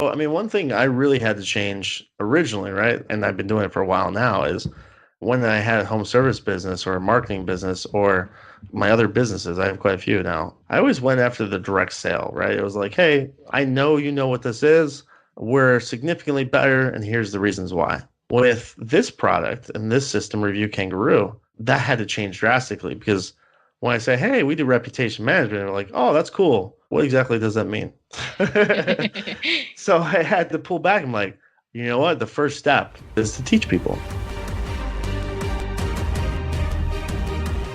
Well, I mean, one thing I really had to change originally, right? And I've been doing it for a while now, is when I had a home service business or a marketing business or my other businesses, I have quite a few now. I always went after the direct sale, right? It was like, hey, I know you know what this is. We're significantly better, and here's the reasons why. With this product and this system, RevuKangaroo, that had to change drastically because when I say, hey, we do reputation management, they're like, oh, that's cool. What exactly does that mean? So I had to pull back. I'm like, you know what? The first step is to teach people.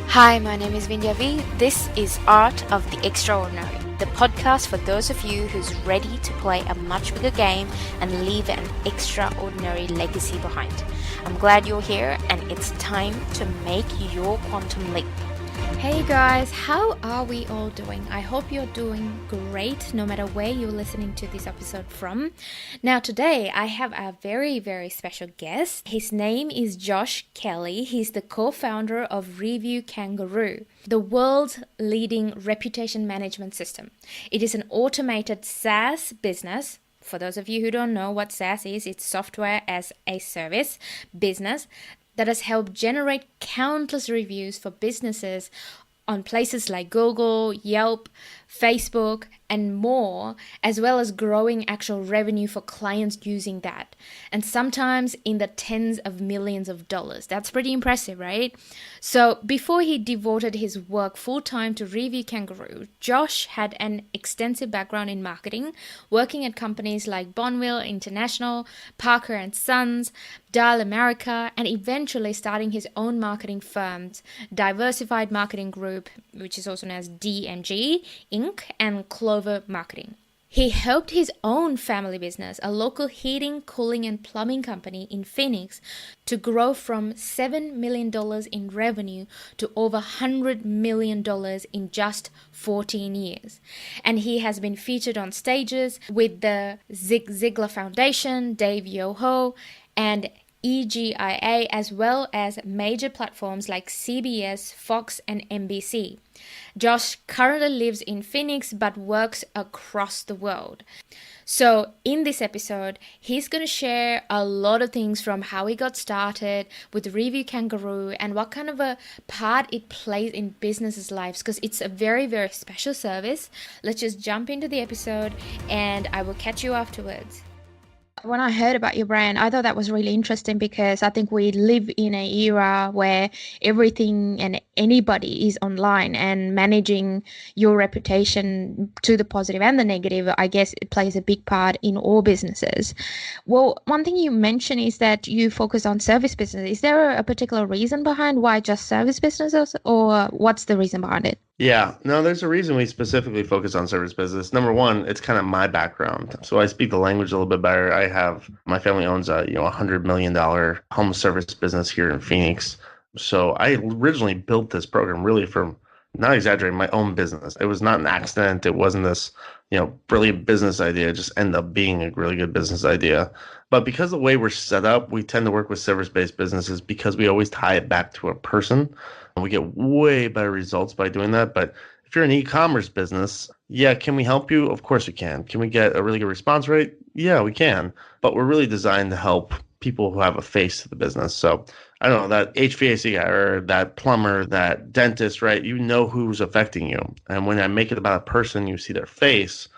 Hi, my name is Vindhya V. This is Art of the Extraordinary, the podcast for those of you who's ready to play a much bigger game and leave an extraordinary legacy behind. I'm glad you're here and it's time to make your quantum leap. Hey guys, how are we all doing? I hope you're doing great no matter where you're listening to this episode from. Now today I have a very special guest. His name is Josh Kelly. He's the co-founder of RevuKangaroo, the world's leading reputation management system. It is an automated SaaS business. For those of you who don't know what SaaS is, it's software as a service business that has helped generate countless reviews for businesses on places like Google, Yelp, Facebook, and more, as well as growing actual revenue for clients using that. And sometimes in the tens of millions of dollars. That's pretty impressive, right? So before he devoted his work full-time to RevuKangaroo, Josh had an extensive background in marketing, working at companies like Bonville International, Parker and Sons, Dial America, and eventually starting his own marketing firms, Diversified Marketing Group, which is also known as DMG Inc., and Clover Marketing. He helped his own family business, a local heating, cooling, and plumbing company in Phoenix, to grow from $7 million in revenue to over $100 million in just 14 years. And he has been featured on stages with the Zig Ziglar Foundation, Dave Yoho, and EGIA, as well as major platforms like CBS, Fox, and NBC. Josh currently lives in Phoenix but works across the world. So in this episode, he's going to share a lot of things from how he got started with RevuKangaroo and what kind of a part it plays in businesses' lives, because it's a very special service. Let's just jump into the episode and I will catch you afterwards. When I heard about your brand, I thought that was really interesting because I think we live in an era where everything and anybody is online, and managing your reputation to the positive and the negative, I guess it plays a big part in all businesses. Well, one thing you mentioned is that you focus on service business. Is there a particular reason behind why just service businesses, or what's the reason behind it? Yeah, no, there's a reason we specifically focus on service business. Number one, it's kind of my background. So I speak the language a little bit better. My family owns a, $100 million home service business here in Phoenix. So I originally built this program really from, not exaggerating, my own business. It was not an accident. It wasn't this, brilliant business idea. It just ended up being a really good business idea. But because of the way we're set up, we tend to work with service-based businesses because we always tie it back to a person. And we get way better results by doing that. But if you're an e-commerce business, yeah, can we help you? Of course we can. Can we get a really good response rate? Yeah, we can. But we're really designed to help people who have a face to the business. So I don't know, that HVAC guy or that plumber, that dentist, right? You know who's affecting you. And when I make it about a person, you see their face,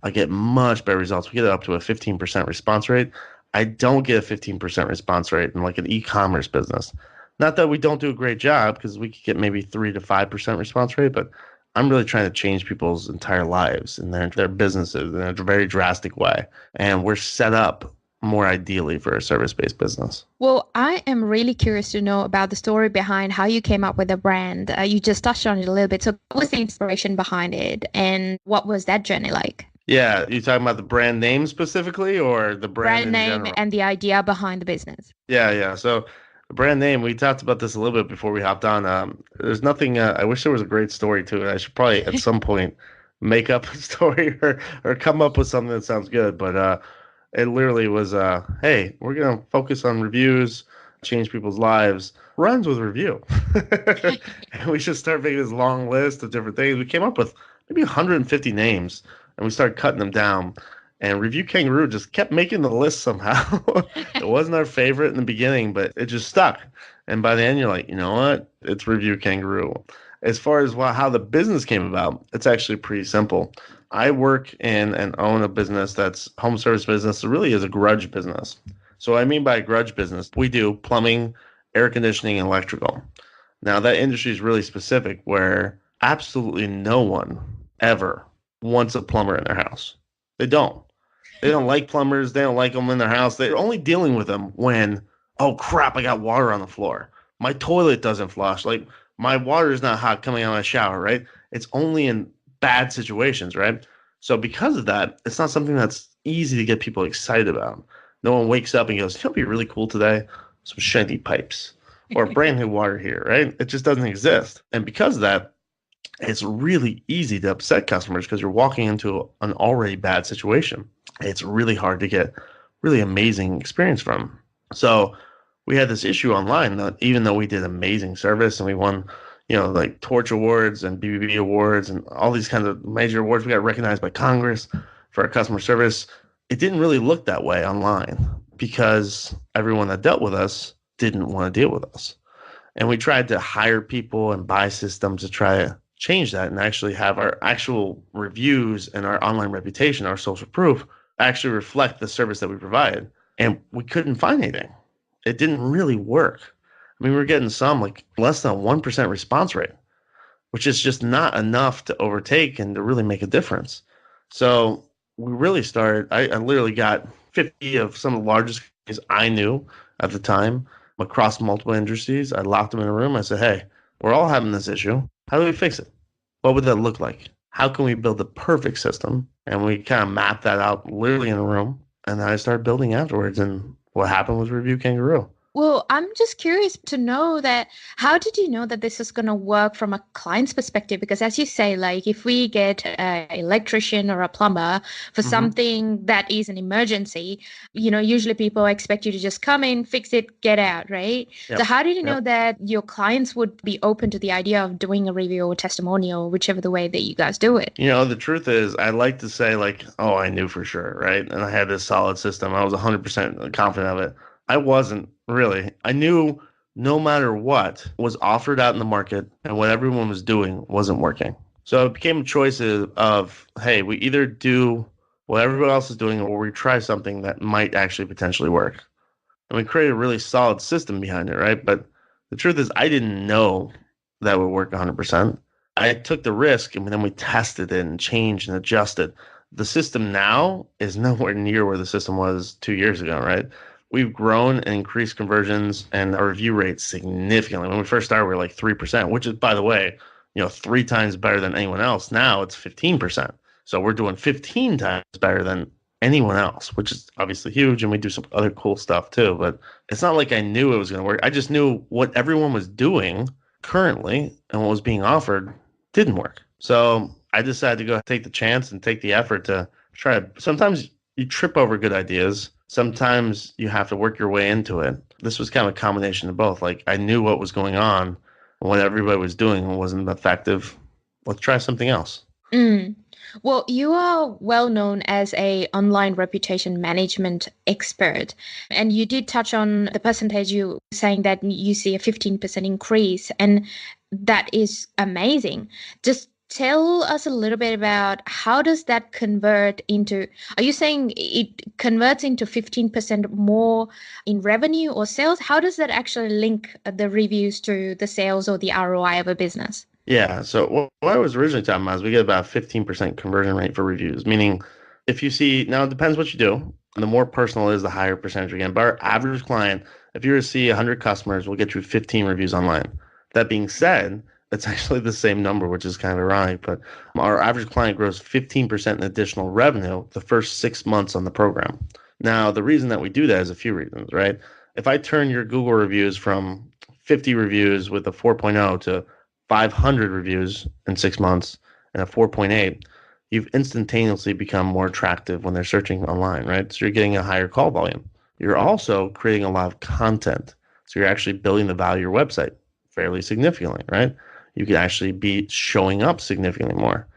I get much better results. We get up to a 15% response rate. I don't get a 15% response rate in like an e-commerce business. Not that we don't do a great job, because we could get maybe 3 to 5% response rate, but I'm really trying to change people's entire lives and their businesses in a very drastic way. And we're set up more ideally for a service-based business. Well, I am really curious to know about the story behind how you came up with the brand. You just touched on it a little bit. So what was the inspiration behind it, and what was that journey like? Yeah, you talking about the brand name specifically, or the brand in Name general? and the idea behind the business. Yeah. So the brand name, we talked about this a little bit before we hopped on. There's nothing, I wish there was a great story to it. I should probably at some point make up a story or come up with something that sounds good. But it literally was, hey, we're going to focus on reviews, change people's lives. Rhymes with review. And we should start making this long list of different things. We came up with maybe 150 names, and we started cutting them down. And Review Kangaroo just kept making the list somehow. It wasn't our favorite in the beginning, but it just stuck. And by the end, you're like, you know what? It's Review Kangaroo. As far as how the business came about, it's actually pretty simple. I work in and own a business that's home service business. It really is a grudge business. So what I mean by grudge business, we do plumbing, air conditioning, and electrical. Now that industry is really specific where absolutely no one ever wants a plumber in their house. They don't. They don't like plumbers. They don't like them in their house. They're only dealing with them when, oh crap, I got water on the floor. My toilet doesn't flush. Like my water is not hot coming out of my shower, right? It's only in bad situations, right? So because of that, it's not something that's easy to get people excited about. No one wakes up and goes, it'll be really cool today. Some shiny pipes or brand new water here, right? It just doesn't exist. And because of that, it's really easy to upset customers because you're walking into an already bad situation. It's really hard to get really amazing experience from. So we had this issue online that even though we did amazing service and we won, like Torch Awards and BBB Awards and all these kinds of major awards, we got recognized by Congress for our customer service. It didn't really look that way online because everyone that dealt with us didn't want to deal with us. And we tried to hire people and buy systems to try to change that and actually have our actual reviews and our online reputation, our social proof, actually reflect the service that we provide. And we couldn't find anything. It didn't really work. I mean, we were getting some like less than 1% response rate, which is just not enough to overtake and to really make a difference. So we really started, I literally got 50 of some of the largest companies I knew at the time across multiple industries. I locked them in a room. I said, hey, we're all having this issue. How do we fix it? What would that look like? How can we build the perfect system? And we kind of mapped that out literally in a room. And then I started building afterwards. And what happened was Review Kangaroo. Well, I'm just curious to know that how did you know that this is going to work from a client's perspective? Because as you say, like if we get an electrician or a plumber for something that is an emergency, usually people expect you to just come in, fix it, get out, right? Yep. So how did you know that your clients would be open to the idea of doing a review or testimonial, whichever the way that you guys do it? The truth is I like to say like, oh, I knew for sure, right? And I had this solid system. I was 100% confident of it. I wasn't really. I knew no matter what was offered out in the market and what everyone was doing wasn't working. So it became a choice of, hey, we either do what everybody else is doing or we try something that might actually potentially work. And we created a really solid system behind it, right? But the truth is I didn't know that would work 100%. I took the risk and then we tested it and changed and adjusted. The system now is nowhere near where the system was 2 years ago, right? We've grown and increased conversions and our review rate significantly. When we first started, we were like 3%, which is, by the way, 3 times better than anyone else. Now it's 15%. So we're doing 15 times better than anyone else, which is obviously huge. And we do some other cool stuff too. But it's not like I knew it was going to work. I just knew what everyone was doing currently and what was being offered didn't work. So I decided to go take the chance and take the effort to try to. Sometimes you trip over good ideas. Sometimes you have to work your way into it. This was kind of a combination of both. Like I knew what was going on and what everybody was doing wasn't effective. Let's try something else. Well, you are well known as a online reputation management expert. And you did touch on the percentage you saying that you see a 15% increase. And that is amazing. Just tell us a little bit about how does that convert into, are you saying it converts into 15% more in revenue or sales? How does that actually link the reviews to the sales or the ROI of a business? Yeah. So what I was originally talking about is we get about 15% conversion rate for reviews, meaning if you see, now it depends what you do. The more personal it is, the higher percentage we get. But our average client, if you were to see 100 customers, we'll get you 15 reviews online. That being said, it's actually the same number, which is kind of ironic, but our average client grows 15% in additional revenue the first 6 months on the program. Now, the reason that we do that is a few reasons, right? If I turn your Google reviews from 50 reviews with a 4.0 to 500 reviews in 6 months and a 4.8, you've instantaneously become more attractive when they're searching online, right? So you're getting a higher call volume. You're also creating a lot of content. So you're actually building the value of your website fairly significantly, right? You can actually be showing up significantly more.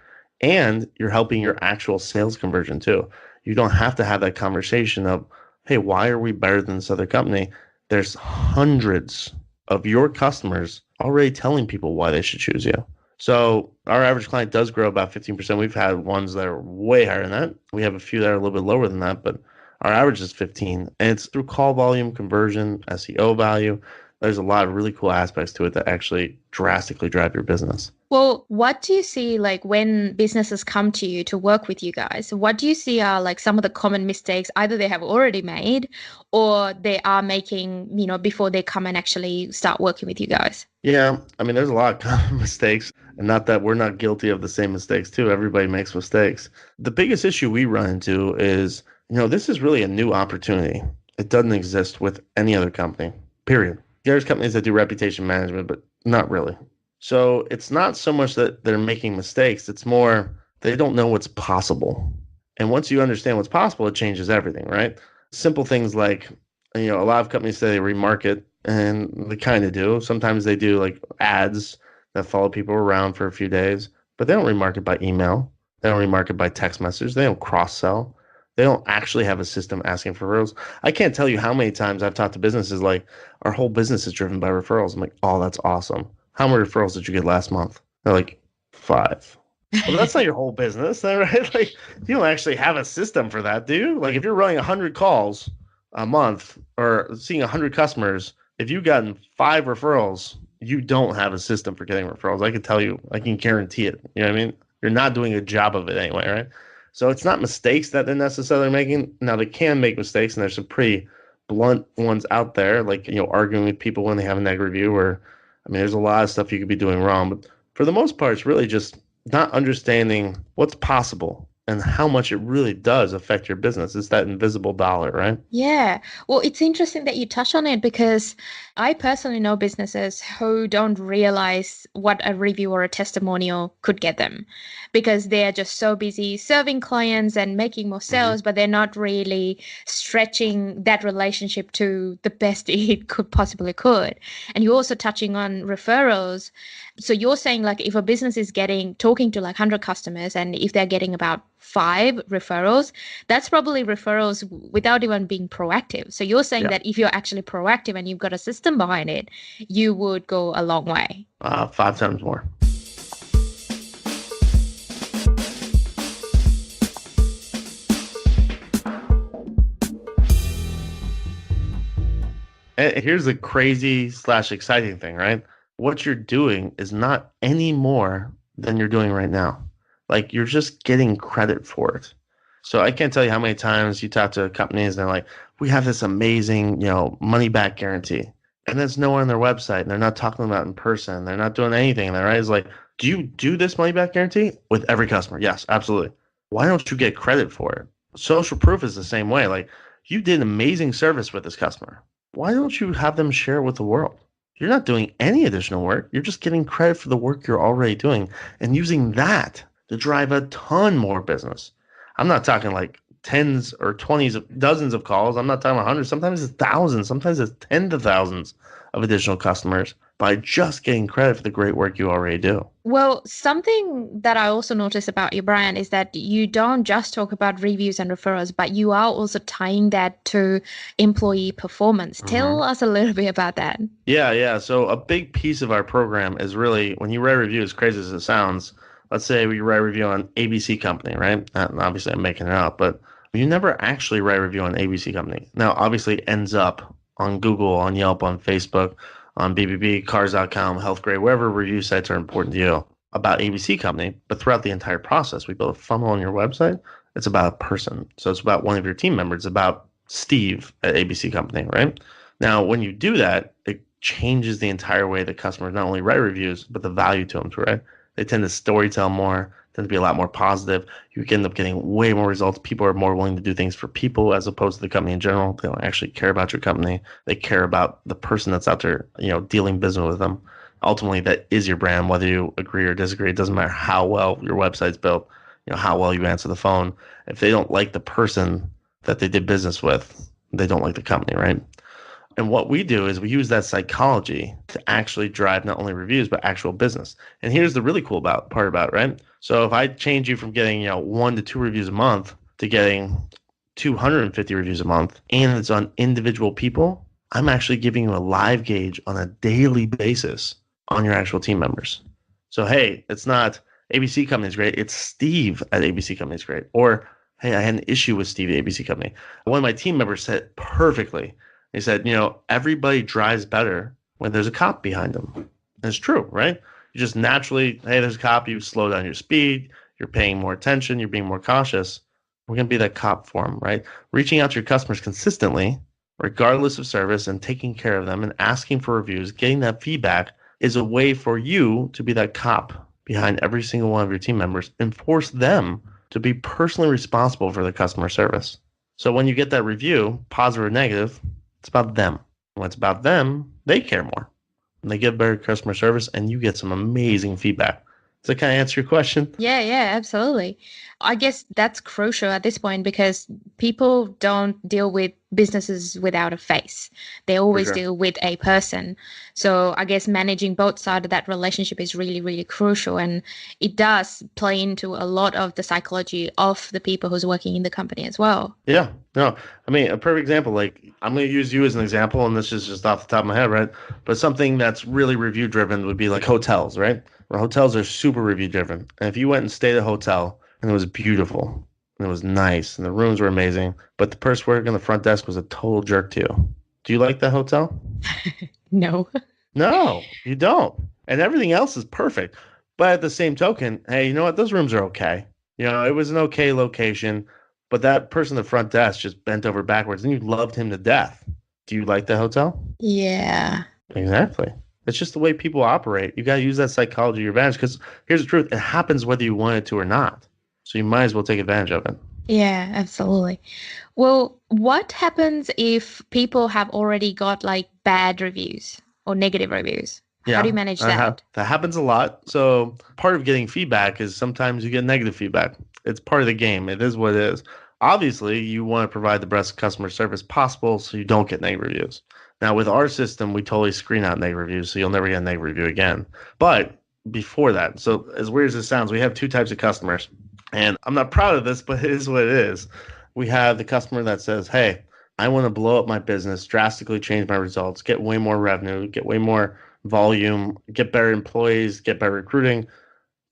And you're helping your actual sales conversion too. you don't have to have that conversation of, hey, why are we better than this other company? There's hundreds of your customers already telling people why they should choose you. So our average client does grow about 15%. We've had ones that are way higher than that. We have a few that are a little bit lower than that, but our average is 15. And it's through call volume, conversion, SEO value. There's a lot of really cool aspects to it that actually drastically drive your business. Well, what do you see like when businesses come to you to work with you guys? What do you see are like some of the common mistakes either they have already made or they are making, before they come and actually start working with you guys? Yeah, I mean, there's a lot of common mistakes, and not that we're not guilty of the same mistakes too. Everybody makes mistakes. The biggest issue we run into is, this is really a new opportunity. It doesn't exist with any other company, period. There's companies that do reputation management, but not really. So it's not so much that they're making mistakes. It's more they don't know what's possible. And once you understand what's possible, it changes everything, right? Simple things like, a lot of companies say they remarket, and they kind of do. Sometimes they do like ads that follow people around for a few days, but they don't remarket by email. They don't remarket by text message. They don't cross-sell. They don't actually have a system asking for referrals. I can't tell you how many times I've talked to businesses like, our whole business is driven by referrals. I'm like, oh, that's awesome. How many referrals did you get last month? They're like, 5. Well, that's not your whole business, right? Like, you don't actually have a system for that, do you? Like, if you're running 100 calls a month or seeing 100 customers, if you've gotten 5 referrals, you don't have a system for getting referrals. I can tell you, I can guarantee it. You know what I mean? You're not doing a job of it anyway, right? So it's not mistakes that they're necessarily making. Now, they can make mistakes, and there's some pretty blunt ones out there, like, arguing with people when they have a negative review, or, there's a lot of stuff you could be doing wrong. But for the most part, it's really just not understanding what's possible and how much it really does affect your business. It's that invisible dollar, right? Yeah. Well, it's interesting that you touch on it because I personally know businesses who don't realize what a review or a testimonial could get them because they're just so busy serving clients and making more sales, but they're not really stretching that relationship to the best it could possibly could. And you're also touching on referrals. So you're saying like if a business is talking to like 100 customers and if they're getting about 5 referrals, that's probably referrals without even being proactive. So you're saying that if you're actually proactive and you've got a system behind it, you would go a long way. 5 times more. And here's the crazy / exciting thing, right? What you're doing is not any more than you're doing right now. Like, you're just getting credit for it. So I can't tell you how many times you talk to companies and they're like, we have this amazing, money back guarantee. And there's nowhere on their website. And they're not talking about it in person. They're not doing anything. And right? It's like, do you do this money back guarantee with every customer? Yes, absolutely. Why don't you get credit for it? Social proof is the same way. Like, you did amazing service with this customer. Why don't you have them share it with the world? You're not doing any additional work. You're just getting credit for the work you're already doing and using that to drive a ton more business. I'm not talking like tens or 20s, dozens of calls. I'm not talking about hundreds. Sometimes it's thousands. Sometimes it's tens of thousands of additional customers by just getting credit for the great work you already do. Well, something that I also noticed about you, Brian, is that you don't just talk about reviews and referrals, but you are also tying that to employee performance. Tell us a little bit about that. Yeah. So a big piece of our program is really, when you write a review, as crazy as it sounds, let's say we write a review on ABC company, right? Obviously, I'm making it up, but you never actually write a review on ABC company. Now, obviously, it ends up on Google, on Yelp, on Facebook, on BBB, Cars.com, Healthgrade, wherever review sites are important to you about ABC company. But throughout the entire process, we build a funnel on your website. It's about a person. So it's about one of your team members. It's about Steve at ABC company, right? Now, when you do that, it changes the entire way that customers not only write reviews, but the value to them, right? They tend to storytell more, tend to be a lot more positive. You can end up getting way more results. People are more willing to do things for people as opposed to the company in general. They don't actually care about your company. They care about the person that's out there, dealing business with them. Ultimately, that is your brand, whether you agree or disagree. It doesn't matter how well your website's built, how well you answer the phone. If they don't like the person that they did business with, they don't like the company, right? And what we do is we use that psychology to actually drive not only reviews, but actual business. And here's the really cool part about it, right? So if I change you from getting, 1 to 2 reviews a month to getting 250 reviews a month, and it's on individual people, I'm actually giving you a live gauge on a daily basis on your actual team members. So, hey, it's not ABC Company is great. It's Steve at ABC Company is great. Or, hey, I had an issue with Steve at ABC Company. One of my team members said it perfectly. He said, everybody drives better when there's a cop behind them. And it's true, right? You just naturally, hey, there's a cop, you slow down your speed, you're paying more attention, you're being more cautious. We're going to be that cop for them, right? Reaching out to your customers consistently, regardless of service, and taking care of them and asking for reviews, getting that feedback is a way for you to be that cop behind every single one of your team members and force them to be personally responsible for the customer service. So when you get that review, positive or negative, it's about them. When it's about them, they care more. And they get better customer service, and you get some amazing feedback. Does that kind of answer your question? Yeah, absolutely. I guess that's crucial at this point because people don't deal with businesses without a face. They always deal with a person. So I guess managing both sides of that relationship is really, really crucial. And it does play into a lot of the psychology of the people who's working in the company as well. Yeah, no, I mean, a perfect example, like I'm going to use you as an example, and this is just off the top of my head, right? But something that's really review driven would be like hotels, right? Where hotels are super review driven. And if you went and stayed at a hotel and it was beautiful and it was nice and the rooms were amazing, but the person working on the front desk was a total jerk to you, do you like that hotel? No. No, you don't. And everything else is perfect. But at the same token, hey, you know what? Those rooms are okay. It was an okay location, but that person at the front desk just bent over backwards and you loved him to death. Do you like the hotel? Yeah. Exactly. It's just the way people operate. You got to use that psychology to your advantage because here's the truth. It happens whether you want it to or not. So you might as well take advantage of it. Yeah, absolutely. Well, what happens if people have already got like bad reviews or negative reviews? How do you manage that? That happens a lot. So part of getting feedback is sometimes you get negative feedback. It's part of the game. It is what it is. Obviously, you want to provide the best customer service possible so you don't get negative reviews. Now, with our system, we totally screen out negative reviews, so you'll never get a negative review again. But before that, so as weird as it sounds, we have two types of customers. And I'm not proud of this, but it is what it is. We have the customer that says, hey, I want to blow up my business, drastically change my results, get way more revenue, get way more volume, get better employees, get better recruiting.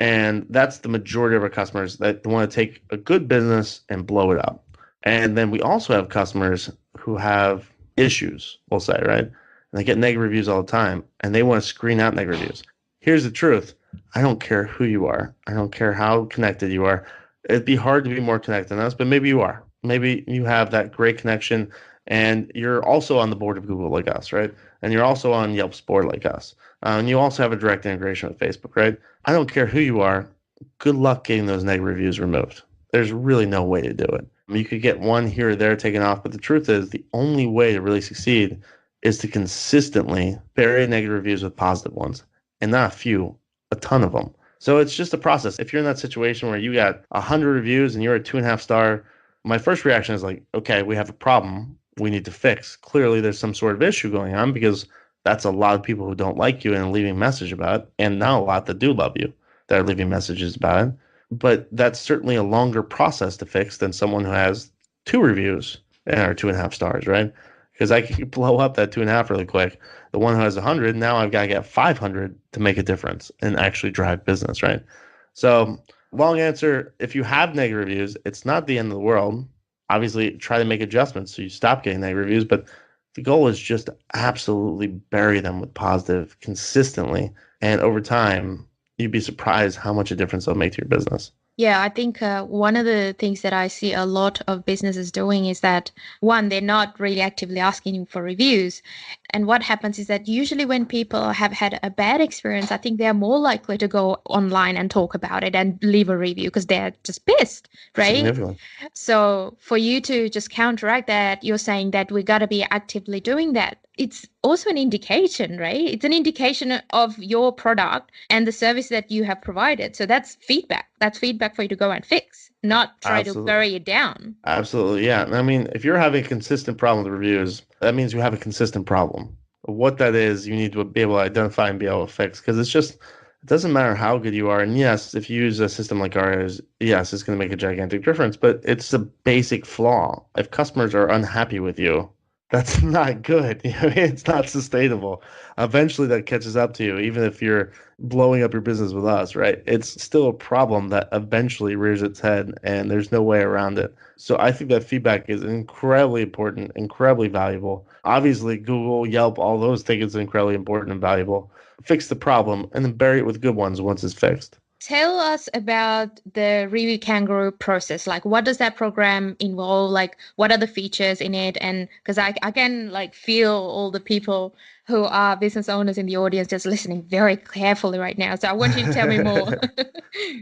And that's the majority of our customers that want to take a good business and blow it up. And then we also have customers who have issues, we'll say, right? And they get negative reviews all the time, and they want to screen out negative reviews. Here's the truth. I don't care who you are. I don't care how connected you are. It'd be hard to be more connected than us, but maybe you are. Maybe you have that great connection, and you're also on the board of Google like us, right? And you're also on Yelp's board like us. And you also have a direct integration with Facebook, right? I don't care who you are. Good luck getting those negative reviews removed. There's really no way to do it. You could get one here or there taken off, but the truth is the only way to really succeed is to consistently bury negative reviews with positive ones, and not a few, a ton of them. So it's just a process. If you're in that situation where you got 100 reviews and you're a 2.5 star, my first reaction is like, okay, we have a problem we need to fix. Clearly there's some sort of issue going on because that's a lot of people who don't like you and leaving a message about it, and not a lot that do love you that are leaving messages about it. But that's certainly a longer process to fix than someone who has 2 reviews and are 2.5 stars, right? Because I can blow up that 2.5 really quick. The one who has 100, now I've got to get 500 to make a difference and actually drive business, right? So long answer, if you have negative reviews, it's not the end of the world. Obviously, try to make adjustments so you stop getting negative reviews, but the goal is just to absolutely bury them with positive consistently. And over time, you'd be surprised how much a difference they'll make to your business. Yeah, I think one of the things that I see a lot of businesses doing is that, one, they're not really actively asking for reviews. And what happens is that usually when people have had a bad experience, I think they're more likely to go online and talk about it and leave a review because they're just pissed, right? Significantly. So for you to just counteract that, you're saying that we got to be actively doing that. It's also an indication, right? It's an indication of your product and the service that you have provided. So that's feedback. That's feedback for you to go and fix, not try to bury it down. Absolutely, yeah. I mean, if you're having a consistent problem with reviews, that means you have a consistent problem. What that is, you need to be able to identify and be able to fix, because it's It doesn't matter how good you are. And yes, if you use a system like ours, yes, it's going to make a gigantic difference, but it's a basic flaw. If customers are unhappy with you, that's not good. It's not sustainable. Eventually that catches up to you, even if you're blowing up your business with us, right? It's still a problem that eventually rears its head and there's no way around it. So I think that feedback is incredibly important, incredibly valuable. Obviously, Google, Yelp, all those think it's incredibly important and valuable. Fix the problem and then bury it with good ones once it's fixed. Tell us about the RevuKangaroo process. Like, what does that program involve? Like, what are the features in it? And because I can like feel all the people who are business owners in the audience just listening very carefully right now. So I want you to tell me more.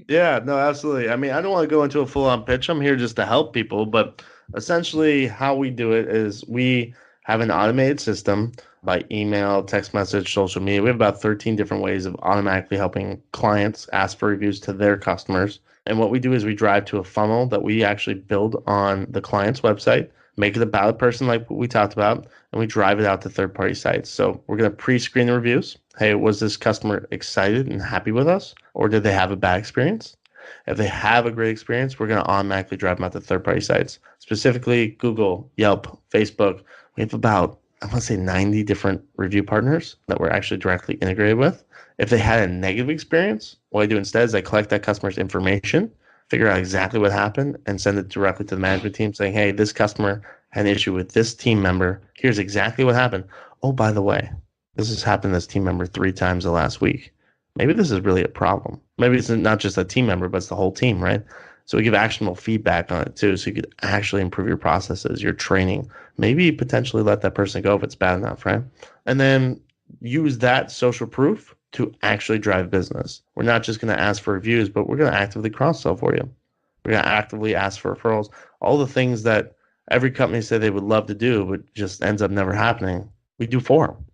Yeah, no, absolutely. I mean, I don't want to go into a full-on pitch. I'm here just to help people, but essentially how we do it is we have an automated system by email, text message, social media. We have about 13 different ways of automatically helping clients ask for reviews to their customers. And what we do is we drive to a funnel that we actually build on the client's website, make it about a person like we talked about, and we drive it out to third-party sites. So we're going to pre-screen the reviews. Hey, was this customer excited and happy with us, or did they have a bad experience? If they have a great experience, we're going to automatically drive them out to third-party sites, specifically Google, Yelp, Facebook. We have about, I want to say 90 different review partners that we're actually directly integrated with. If they had a negative experience, what I do instead is I collect that customer's information, figure out exactly what happened, and send it directly to the management team saying, hey, this customer had an issue with this team member. Here's exactly what happened. Oh, by the way, this has happened to this team member 3 times the last week. Maybe this is really a problem. Maybe it's not just a team member, but it's the whole team, right? So we give actionable feedback on it too, so you could actually improve your processes, your training, maybe potentially let that person go if it's bad enough, right? And then use that social proof to actually drive business. We're not just going to ask for reviews, but we're going to actively cross-sell for you. We're going to actively ask for referrals, all the things that every company said they would love to do, but just ends up never happening. We do for them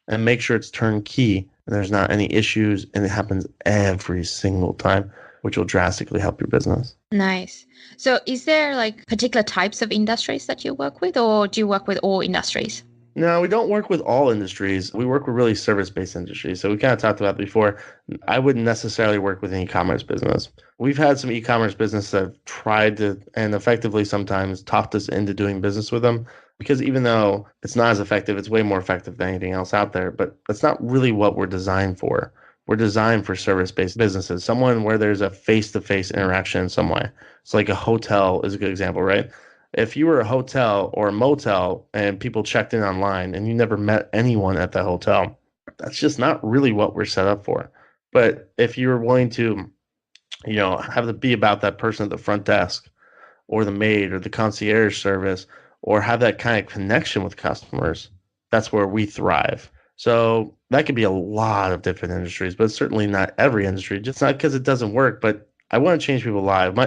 and make sure it's turnkey and there's not any issues, and it happens every single time, which will drastically help your business. Nice. So is there like particular types of industries that you work with, or do you work with all industries? No, we don't work with all industries. We work with really service-based industries. So we kind of talked about before. I wouldn't necessarily work with an e-commerce business. We've had some e-commerce business that have tried to, and effectively sometimes talked us into doing business with them. Because even though it's not as effective, it's way more effective than anything else out there. But that's not really what we're designed for. We're designed for service-based businesses, someone where there's a face-to-face interaction in some way. It's like a hotel is a good example, right? If you were a hotel or a motel and people checked in online and you never met anyone at that hotel, that's just not really what we're set up for. But if you're willing to, have to be about that person at the front desk or the maid or the concierge service or have that kind of connection with customers, that's where we thrive. So that could be a lot of different industries, but certainly not every industry. Just not because it doesn't work, but I want to change people's lives.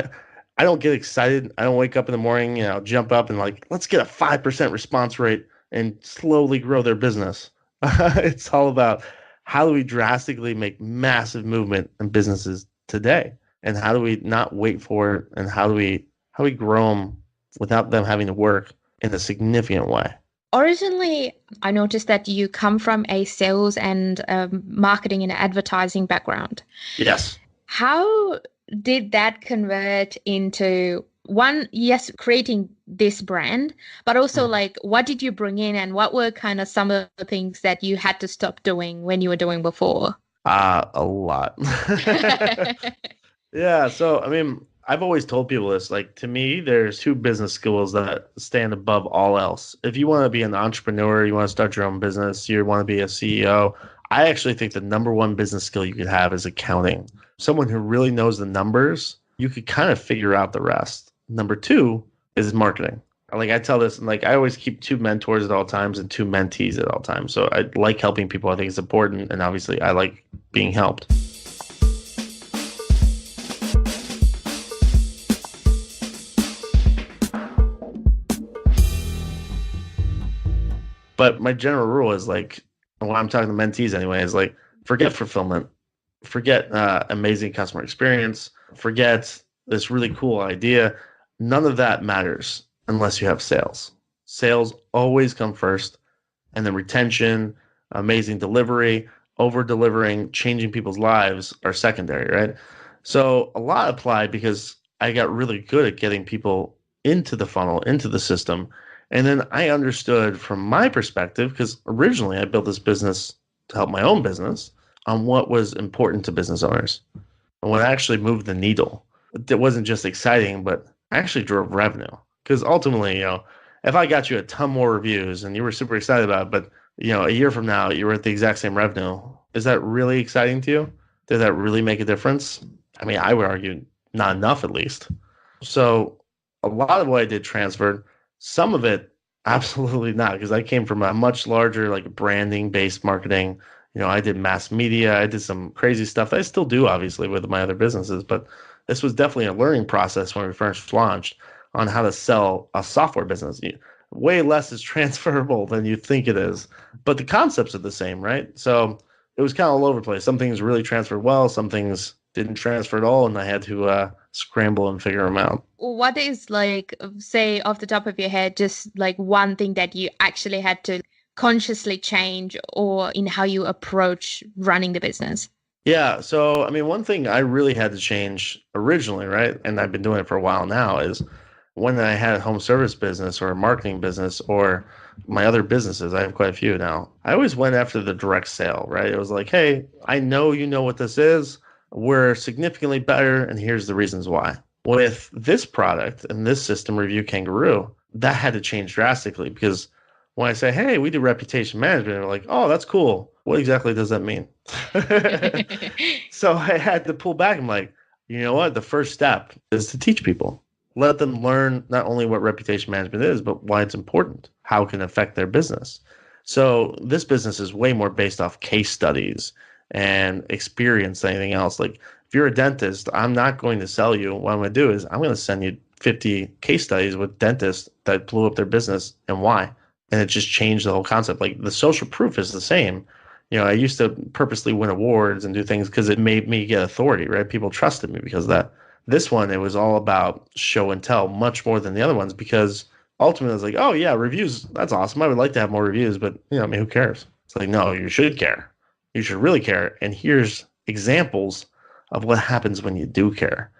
I don't get excited. I don't wake up in the morning, jump up and like, let's get a 5% response rate and slowly grow their business. It's all about how do we drastically make massive movement in businesses today? And how do we not wait for it? And how do we grow them without them having to work in a significant way? Originally, I noticed that you come from a sales and marketing and advertising background. Yes. How did that convert into one, yes, creating this brand, but also like what did you bring in and what were kind of some of the things that you had to stop doing when you were doing before? A lot. Yeah. So, I mean, I've always told people this, like, to me, there's 2 business skills that stand above all else. If you want to be an entrepreneur, you want to start your own business, you want to be a CEO, I actually think the number 1 business skill you could have is accounting. Someone who really knows the numbers, you could kind of figure out the rest. Number 2 is marketing. Like I tell this, like I always keep 2 mentors at all times and 2 mentees at all times. So I like helping people. I think it's important. And obviously I like being helped. But my general rule is like, when I'm talking to mentees anyway, is like, forget fulfillment, forget amazing customer experience, forget this really cool idea. None of that matters unless you have sales. Sales always come first, and then retention, amazing delivery, over delivering, changing people's lives are secondary, right? So a lot applied because I got really good at getting people into the funnel, into the system. And then I understood from my perspective, because originally I built this business to help my own business on what was important to business owners and what actually moved the needle. It wasn't just exciting, but actually drove revenue. Because ultimately, if I got you a ton more reviews and you were super excited about it, but a year from now you were at the exact same revenue, is that really exciting to you? Did that really make a difference? I mean, I would argue not enough at least. So a lot of what I did transferred. Some of it absolutely not, because I came from a much larger like branding based marketing. I did mass media. I did some crazy stuff that I still do, obviously, with my other businesses. But this was definitely a learning process when we first launched on how to sell a software business. Way less is transferable than you think it is, but the concepts are the same, right? So it was kind of all over the place. Some things really transferred well, some things didn't transfer at all, and I had to scramble and figure them out. What is like, say, off the top of your head, just like one thing that you actually had to consciously change or in how you approach running the business? Yeah, so I mean, one thing I really had to change originally, right, and I've been doing it for a while now, is when I had a home service business or a marketing business or my other businesses, I have quite a few now. I always went after the direct sale, right? It was like, hey, I know you know what this is. We're significantly better, and here's the reasons why. With this product and this system, RevuKangaroo, that had to change drastically because when I say, hey, we do reputation management, they're like, oh, that's cool. What exactly does that mean? So I had to pull back. I'm like, you know what? The first step is to teach people. Let them learn not only what reputation management is, but why it's important, how it can affect their business. So this business is way more based off case studies and experience than anything else. Like if you're a dentist, I'm not going to sell you. What I'm going to do is I'm going to send you 50 case studies with dentists that blew up their business and why. And it just changed the whole concept. Like the social proof is the same. I used to purposely win awards and do things because it made me get authority, right? People trusted me because of that. This one, it was all about show and tell much more than the other ones because ultimately it's like, oh yeah, reviews, that's awesome. I would like to have more reviews, but I mean, who cares? It's like, no, you should care. You should really care. And here's examples of what happens when you do care.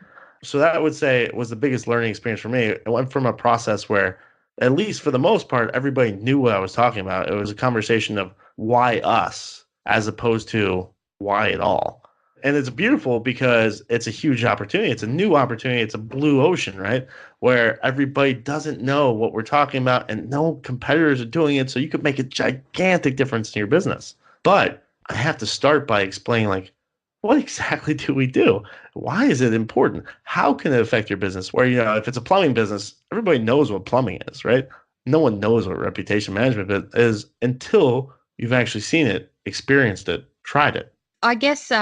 So that I would say was the biggest learning experience for me. It went from a process where, at least for the most part, everybody knew what I was talking about. It was a conversation of why us as opposed to why it all. And it's beautiful because it's a huge opportunity. It's a new opportunity. It's a blue ocean, right? Where everybody doesn't know what we're talking about and no competitors are doing it. So you could make a gigantic difference in your business. But I have to start by explaining, like, what exactly do we do? Why is it important? How can it affect your business? Where, if it's a plumbing business, everybody knows what plumbing is, right? No one knows what reputation management is until you've actually seen it, experienced it, tried it. I guess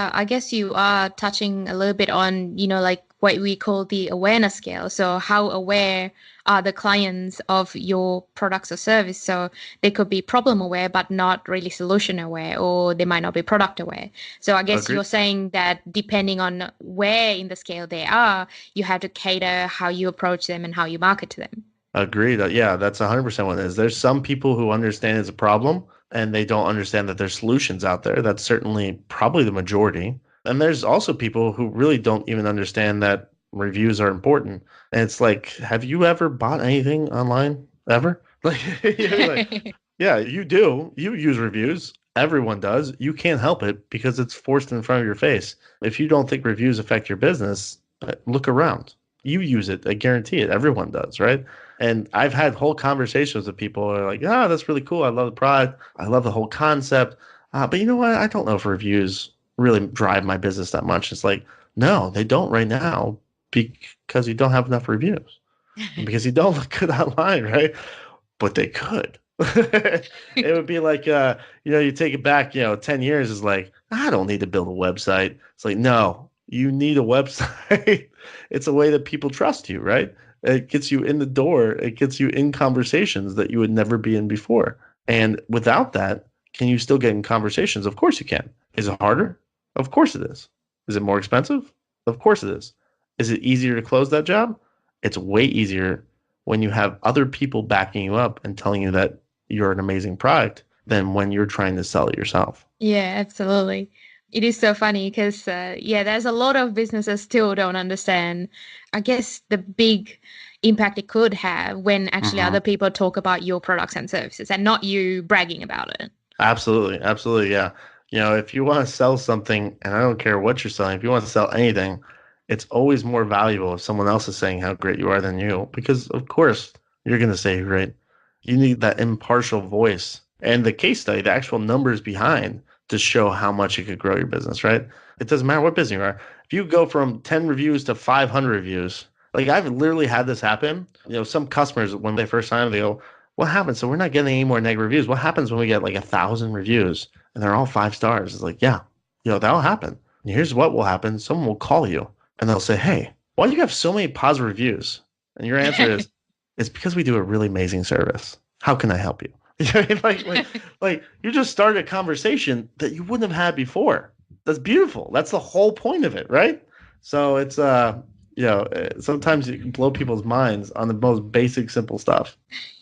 you are touching a little bit on, like what we call the awareness scale. So how aware are the clients of your products or service? So they could be problem aware, but not really solution aware, or they might not be product aware. So I guess Agreed. you're saying that depending on where in the scale they are, you have to cater how you approach them and how you market to them. Agreed. Yeah, that's 100% what it is. There's some people who understand it's a problem and they don't understand that there's solutions out there. That's certainly probably the majority. And there's also people who really don't even understand that reviews are important. And it's like, have you ever bought anything online ever? Like, yeah, you do. You use reviews. Everyone does. You can't help it because it's forced in front of your face. If you don't think reviews affect your business, look around. You use it. I guarantee it. Everyone does, right? And I've had whole conversations with people who are like, oh, that's really cool. I love the product. I love the whole concept. But you know what? I don't know if reviews really drive my business that much. It's like, no, they don't right now because you don't have enough reviews. Because you don't look good online, right? But they could. It would be like, you take it back, 10 years is like, I don't need to build a website. It's like, no, you need a website. It's a way that people trust you, right? It gets you in the door. It gets you in conversations that you would never be in before. And without that, can you still get in conversations? Of course you can. Is it harder? Of course it is. Is it more expensive? Of course it is. Is it easier to close that job? It's way easier when you have other people backing you up and telling you that you're an amazing product than when you're trying to sell it yourself. Yeah, absolutely. It is so funny because, yeah, there's a lot of businesses still don't understand, I guess, the big impact it could have when actually Mm-hmm. other people talk about your products and services and not you bragging about it. Absolutely. Absolutely. Yeah. If you want to sell something, and I don't care what you're selling, if you want to sell anything, it's always more valuable if someone else is saying how great you are than you, because of course you're going to say you're great. You need that impartial voice and the case study, the actual numbers behind to show how much you could grow your business, right? It doesn't matter what business you are. If you go from 10 reviews to 500 reviews, like I've literally had this happen. Some customers, when they first sign, they go, what happens? So we're not getting any more negative reviews. What happens when we get like 1,000 reviews and they're all 5 stars? It's like, yeah, that'll happen. And here's what will happen. Someone will call you and they'll say, hey, why do you have so many positive reviews? And your answer is, it's because we do a really amazing service. How can I help you? like you just started a conversation that you wouldn't have had before. That's beautiful. That's the whole point of it, right? So it's sometimes you can blow people's minds on the most basic, simple stuff.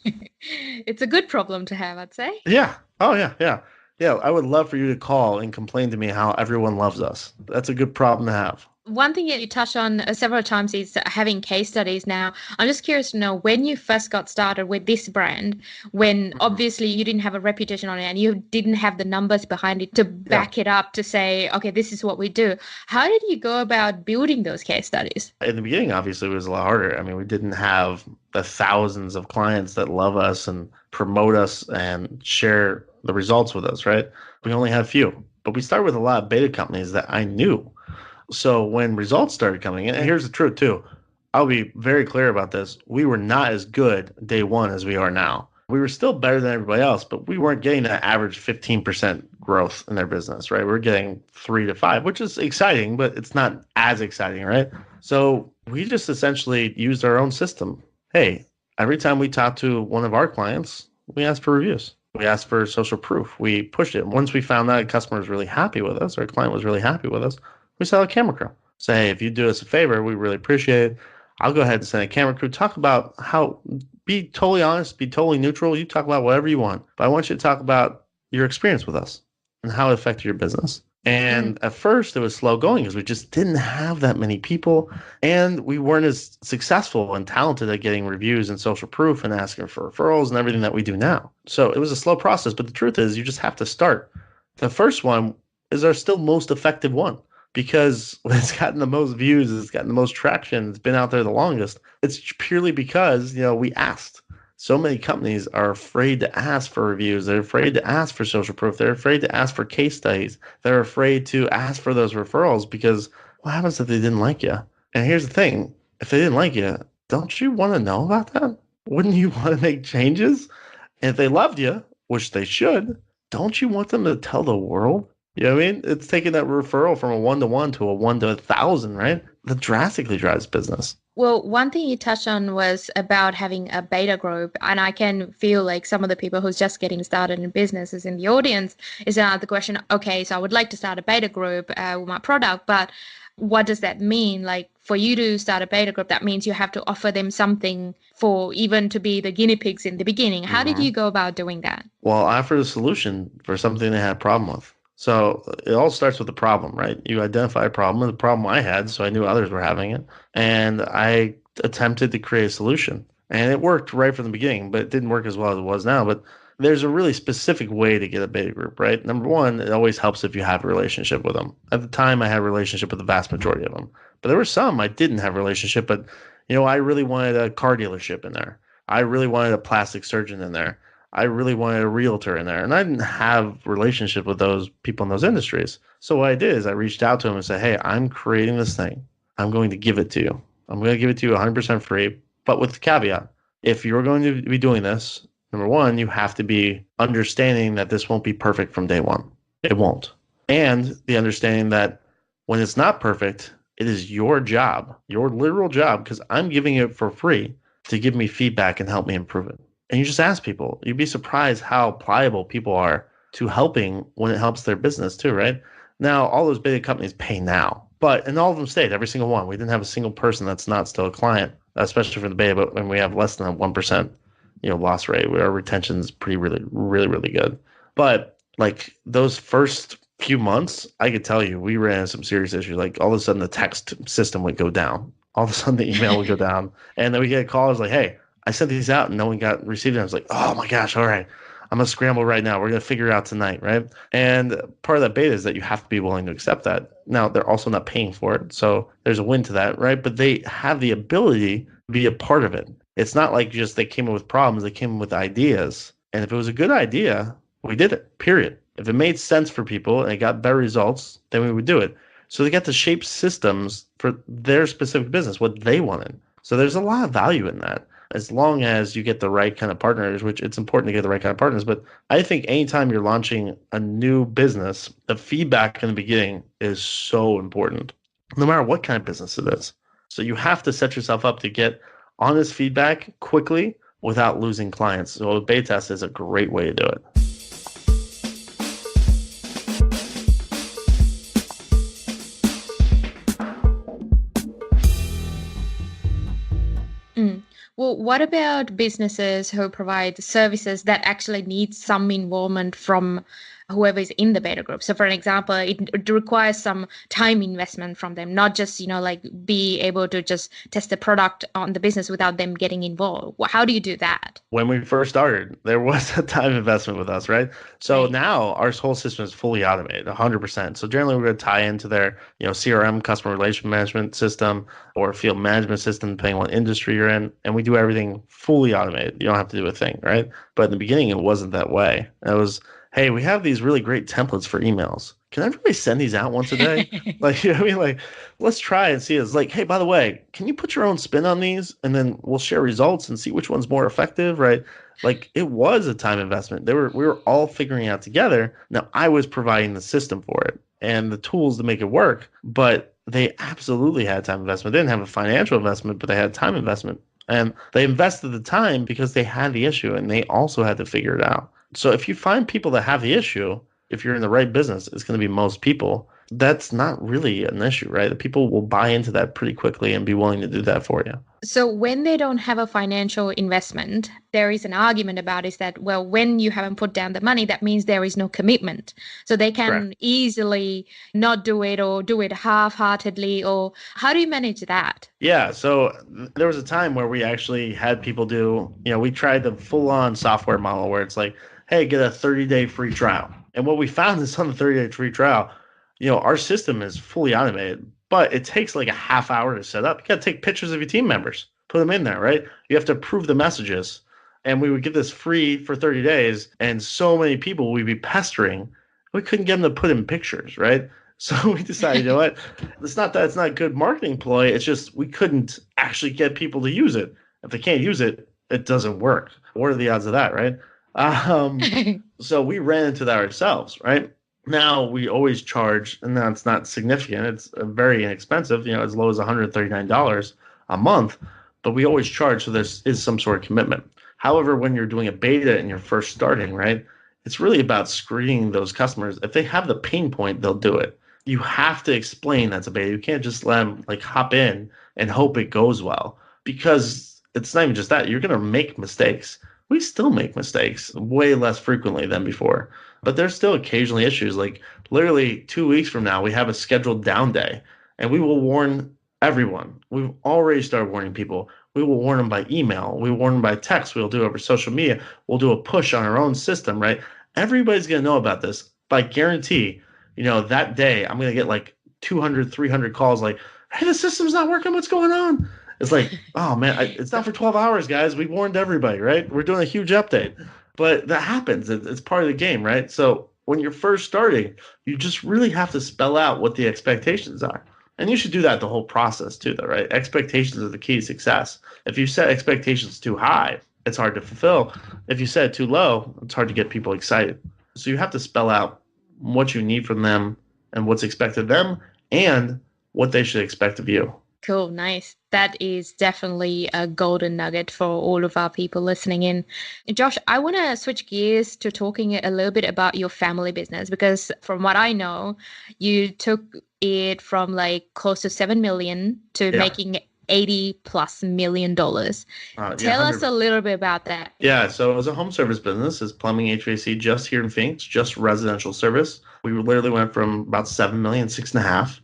It's a good problem to have, I'd say. Yeah. Oh, yeah. Yeah. Yeah. I would love for you to call and complain to me how everyone loves us. That's a good problem to have. One thing that you touched on several times is having case studies. Now, I'm just curious to know when you first got started with this brand, when obviously you didn't have a reputation on it and you didn't have the numbers behind it to back it up to say, okay, this is what we do. How did you go about building those case studies? In the beginning, obviously, it was a lot harder. I mean, we didn't have the thousands of clients that love us and promote us and share the results with us, right? We only had a few, but we started with a lot of beta companies that I knew. So when results started coming in, and here's the truth too, I'll be very clear about this. We were not as good day one as we are now. We were still better than everybody else, but we weren't getting that average 15% growth in their business, right? We're getting 3 to 5, which is exciting, but it's not as exciting, right? So we just essentially used our own system. Hey, every time we talk to one of our clients, we ask for reviews. We asked for social proof. We pushed it. Once we found out a customer was really happy with us, or a client was really happy with us, we sell a camera crew. Say, hey, if you do us a favor, we really appreciate it. I'll go ahead and send a camera crew. Talk about be totally honest, be totally neutral. You talk about whatever you want. But I want you to talk about your experience with us and how it affected your business. And at first, it was slow going because we just didn't have that many people. And we weren't as successful and talented at getting reviews and social proof and asking for referrals and everything that we do now. So it was a slow process. But the truth is, you just have to start. The first one is our still most effective one, because it's gotten the most views, it's gotten the most traction, it's been out there the longest. It's purely because, we asked. So many companies are afraid to ask for reviews. They're afraid to ask for social proof. They're afraid to ask for case studies. They're afraid to ask for those referrals because what happens if they didn't like you? And here's the thing. If they didn't like you, don't you want to know about that? Wouldn't you want to make changes? And if they loved you, which they should, don't you want them to tell the world? You know what I mean? It's taking that referral from a 1-to-1 to a 1 to 1,000, right? That drastically drives business. Well, one thing you touched on was about having a beta group. And I can feel like some of the people who's just getting started in businesses in the audience is the question, okay, so I would like to start a beta group with my product, but what does that mean? Like for you to start a beta group, that means you have to offer them something for even to be the guinea pigs in the beginning. How did you go about doing that? Well, I offered a solution for something they had a problem with. So it all starts with the problem, right? You identify a problem, and the problem I had, so I knew others were having it. And I attempted to create a solution. And it worked right from the beginning, but it didn't work as well as it was now. But there's a really specific way to get a beta group, right? Number one, it always helps if you have a relationship with them. At the time, I had a relationship with the vast majority of them. But there were some I didn't have a relationship, but I really wanted a car dealership in there. I really wanted a plastic surgeon in there. I really wanted a realtor in there. And I didn't have relationship with those people in those industries. So what I did is I reached out to them and said, hey, I'm creating this thing. I'm going to give it to you. I'm going to give it to you 100% free, but with the caveat. If you're going to be doing this, number one, you have to be understanding that this won't be perfect from day one. It won't. And the understanding that when it's not perfect, it is your job, your literal job, because I'm giving it for free to give me feedback and help me improve it. And you just ask people. You'd be surprised how pliable people are to helping when it helps their business too, right? Now, all those beta companies pay now, and all of them stayed, every single one. We didn't have a single person that's not still a client, especially for the beta, but when we have less than a 1%, loss rate, our retention is really, really good. But like those first few months, I could tell you, we ran into some serious issues. Like all of a sudden, the text system would go down. All of a sudden, the email would go down, and then we get calls like, "Hey, I sent these out, and no one got received." And I was like, "Oh my gosh! All right, I'm gonna scramble right now. We're gonna figure it out tonight, right?" And part of that beta is that you have to be willing to accept that. Now, they're also not paying for it, so there's a win to that, right? But they have the ability to be a part of it. It's not like just they came in with problems; they came in with ideas, and if it was a good idea, we did it. Period. If it made sense for people and it got better results, then we would do it. So they got to shape systems for their specific business, what they wanted. So there's a lot of value in that, as long as you get the right kind of partners, which it's important to get the right kind of partners. But I think anytime you're launching a new business, the feedback in the beginning is so important, no matter what kind of business it is. So you have to set yourself up to get honest feedback quickly without losing clients. So a beta test is a great way to do it. Well, what about businesses who provide services that actually need some involvement from whoever is in the beta group? So for an example, it requires some time investment from them, not just, like be able to just test the product on the business without them getting involved. How do you do that? When we first started, there was a time investment with us, right? So Right. now our whole system is fully automated, 100%. So generally, we're going to tie into their, CRM, customer relation management system, or field management system, depending on what industry you're in, and we do everything fully automated. You don't have to do a thing, right? But in the beginning, it wasn't that way. It was, hey, we have these really great templates for emails. Can everybody send these out once a day? Like, you know what I mean? Like, let's try and see. It's like, hey, by the way, can you put your own spin on these? And then we'll share results and see which one's more effective, right? Like, it was a time investment. We were all figuring it out together. Now, I was providing the system for it and the tools to make it work, but they absolutely had time investment. They didn't have a financial investment, but they had time investment. And they invested the time because they had the issue and they also had to figure it out. So if you find people that have the issue, if you're in the right business, it's going to be most people. That's not really an issue, right? The people will buy into that pretty quickly and be willing to do that for you. So when they don't have a financial investment, there is an argument about is that, well, when you haven't put down the money, that means there is no commitment. So they can Correct. easily not do it or do it half-heartedly, or how do you manage that? Yeah, so there was a time where we actually had people do, we tried the full-on software model where it's like, hey, get a 30-day free trial. And what we found is on the 30-day free trial, our system is fully automated, but it takes like a half hour to set up. You got to take pictures of your team members, put them in there, right? You have to approve the messages. And we would give this free for 30 days, and so many people we'd be pestering. We couldn't get them to put in pictures, right? So we decided, you know what? It's not that it's not a good marketing ploy. It's just we couldn't actually get people to use it. If they can't use it, it doesn't work. What are the odds of that, right? So we ran into that ourselves, right? Now we always charge, and that's not significant. It's very inexpensive, as low as $139 a month, but we always charge. So there is some sort of commitment. However, when you're doing a beta and you're first starting, right, it's really about screening those customers. If they have the pain point, they'll do it. You have to explain that's a beta. You can't just let them like hop in and hope it goes well, because it's not even just that. You're going to make mistakes. We still make mistakes way less frequently than before, but there's still occasionally issues. Like literally 2 weeks from now, we have a scheduled down day, and we will warn everyone. We've already started warning people. We will warn them by email. We warn them by text. We'll do it over social media. We'll do a push on our own system, right? Everybody's going to know about this. But I guarantee, that day I'm going to get like 200, 300 calls like, hey, the system's not working. What's going on? It's like, oh man, it's not for 12 hours, guys. We warned everybody, right? We're doing a huge update. But that happens. It's part of the game, right? So when you're first starting, you just really have to spell out what the expectations are. And you should do that the whole process too, though, right? Expectations are the key to success. If you set expectations too high, it's hard to fulfill. If you set it too low, it's hard to get people excited. So you have to spell out what you need from them and what's expected of them and what they should expect of you. Cool, nice. That is definitely a golden nugget for all of our people listening in. Josh, I want to switch gears to talking a little bit about your family business, because from what I know, you took it from like close to 7 million to making $80+ million. Yeah, Tell us 100. a little bit about that. Yeah, so it was a home service business. It's plumbing, HVAC, just here in Phoenix, just residential service. We literally went from about 7 million, 6.5,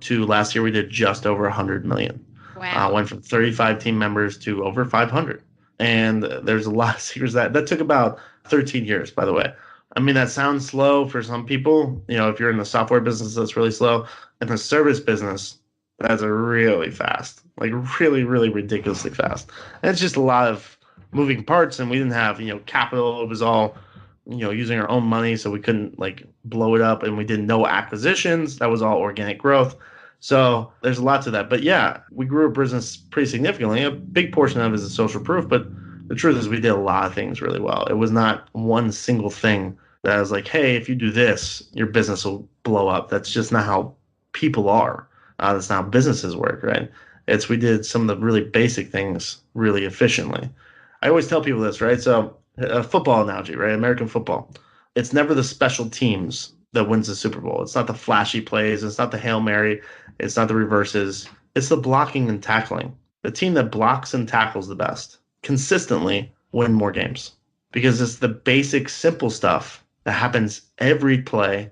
to last year we did just over 100 million. Wow. Went from 35 team members to over 500. And there's a lot of secrets that took about 13 years, by the way. I mean, that sounds slow for some people. You know, if you're in the software business, that's really slow. In the service business, that's really fast, like really, really ridiculously fast. And it's just a lot of moving parts, and we didn't have, capital. It was all, using our own money, so we couldn't like blow it up, and we did no acquisitions. That was all organic growth. So there's a lot to that. But yeah, we grew our business pretty significantly. A big portion of it is the social proof, but the truth is we did a lot of things really well. It was not one single thing that I was like, hey, if you do this, your business will blow up. That's just not how people are. That's not how businesses work, right? We did some of the really basic things really efficiently. I always tell people this, right? So a football analogy, right? American football. It's never the special teams that wins the Super Bowl. It's not the flashy plays. It's not the Hail Mary. It's not the reverses. It's the blocking and tackling. The team that blocks and tackles the best consistently win more games because it's the basic, simple stuff that happens every play,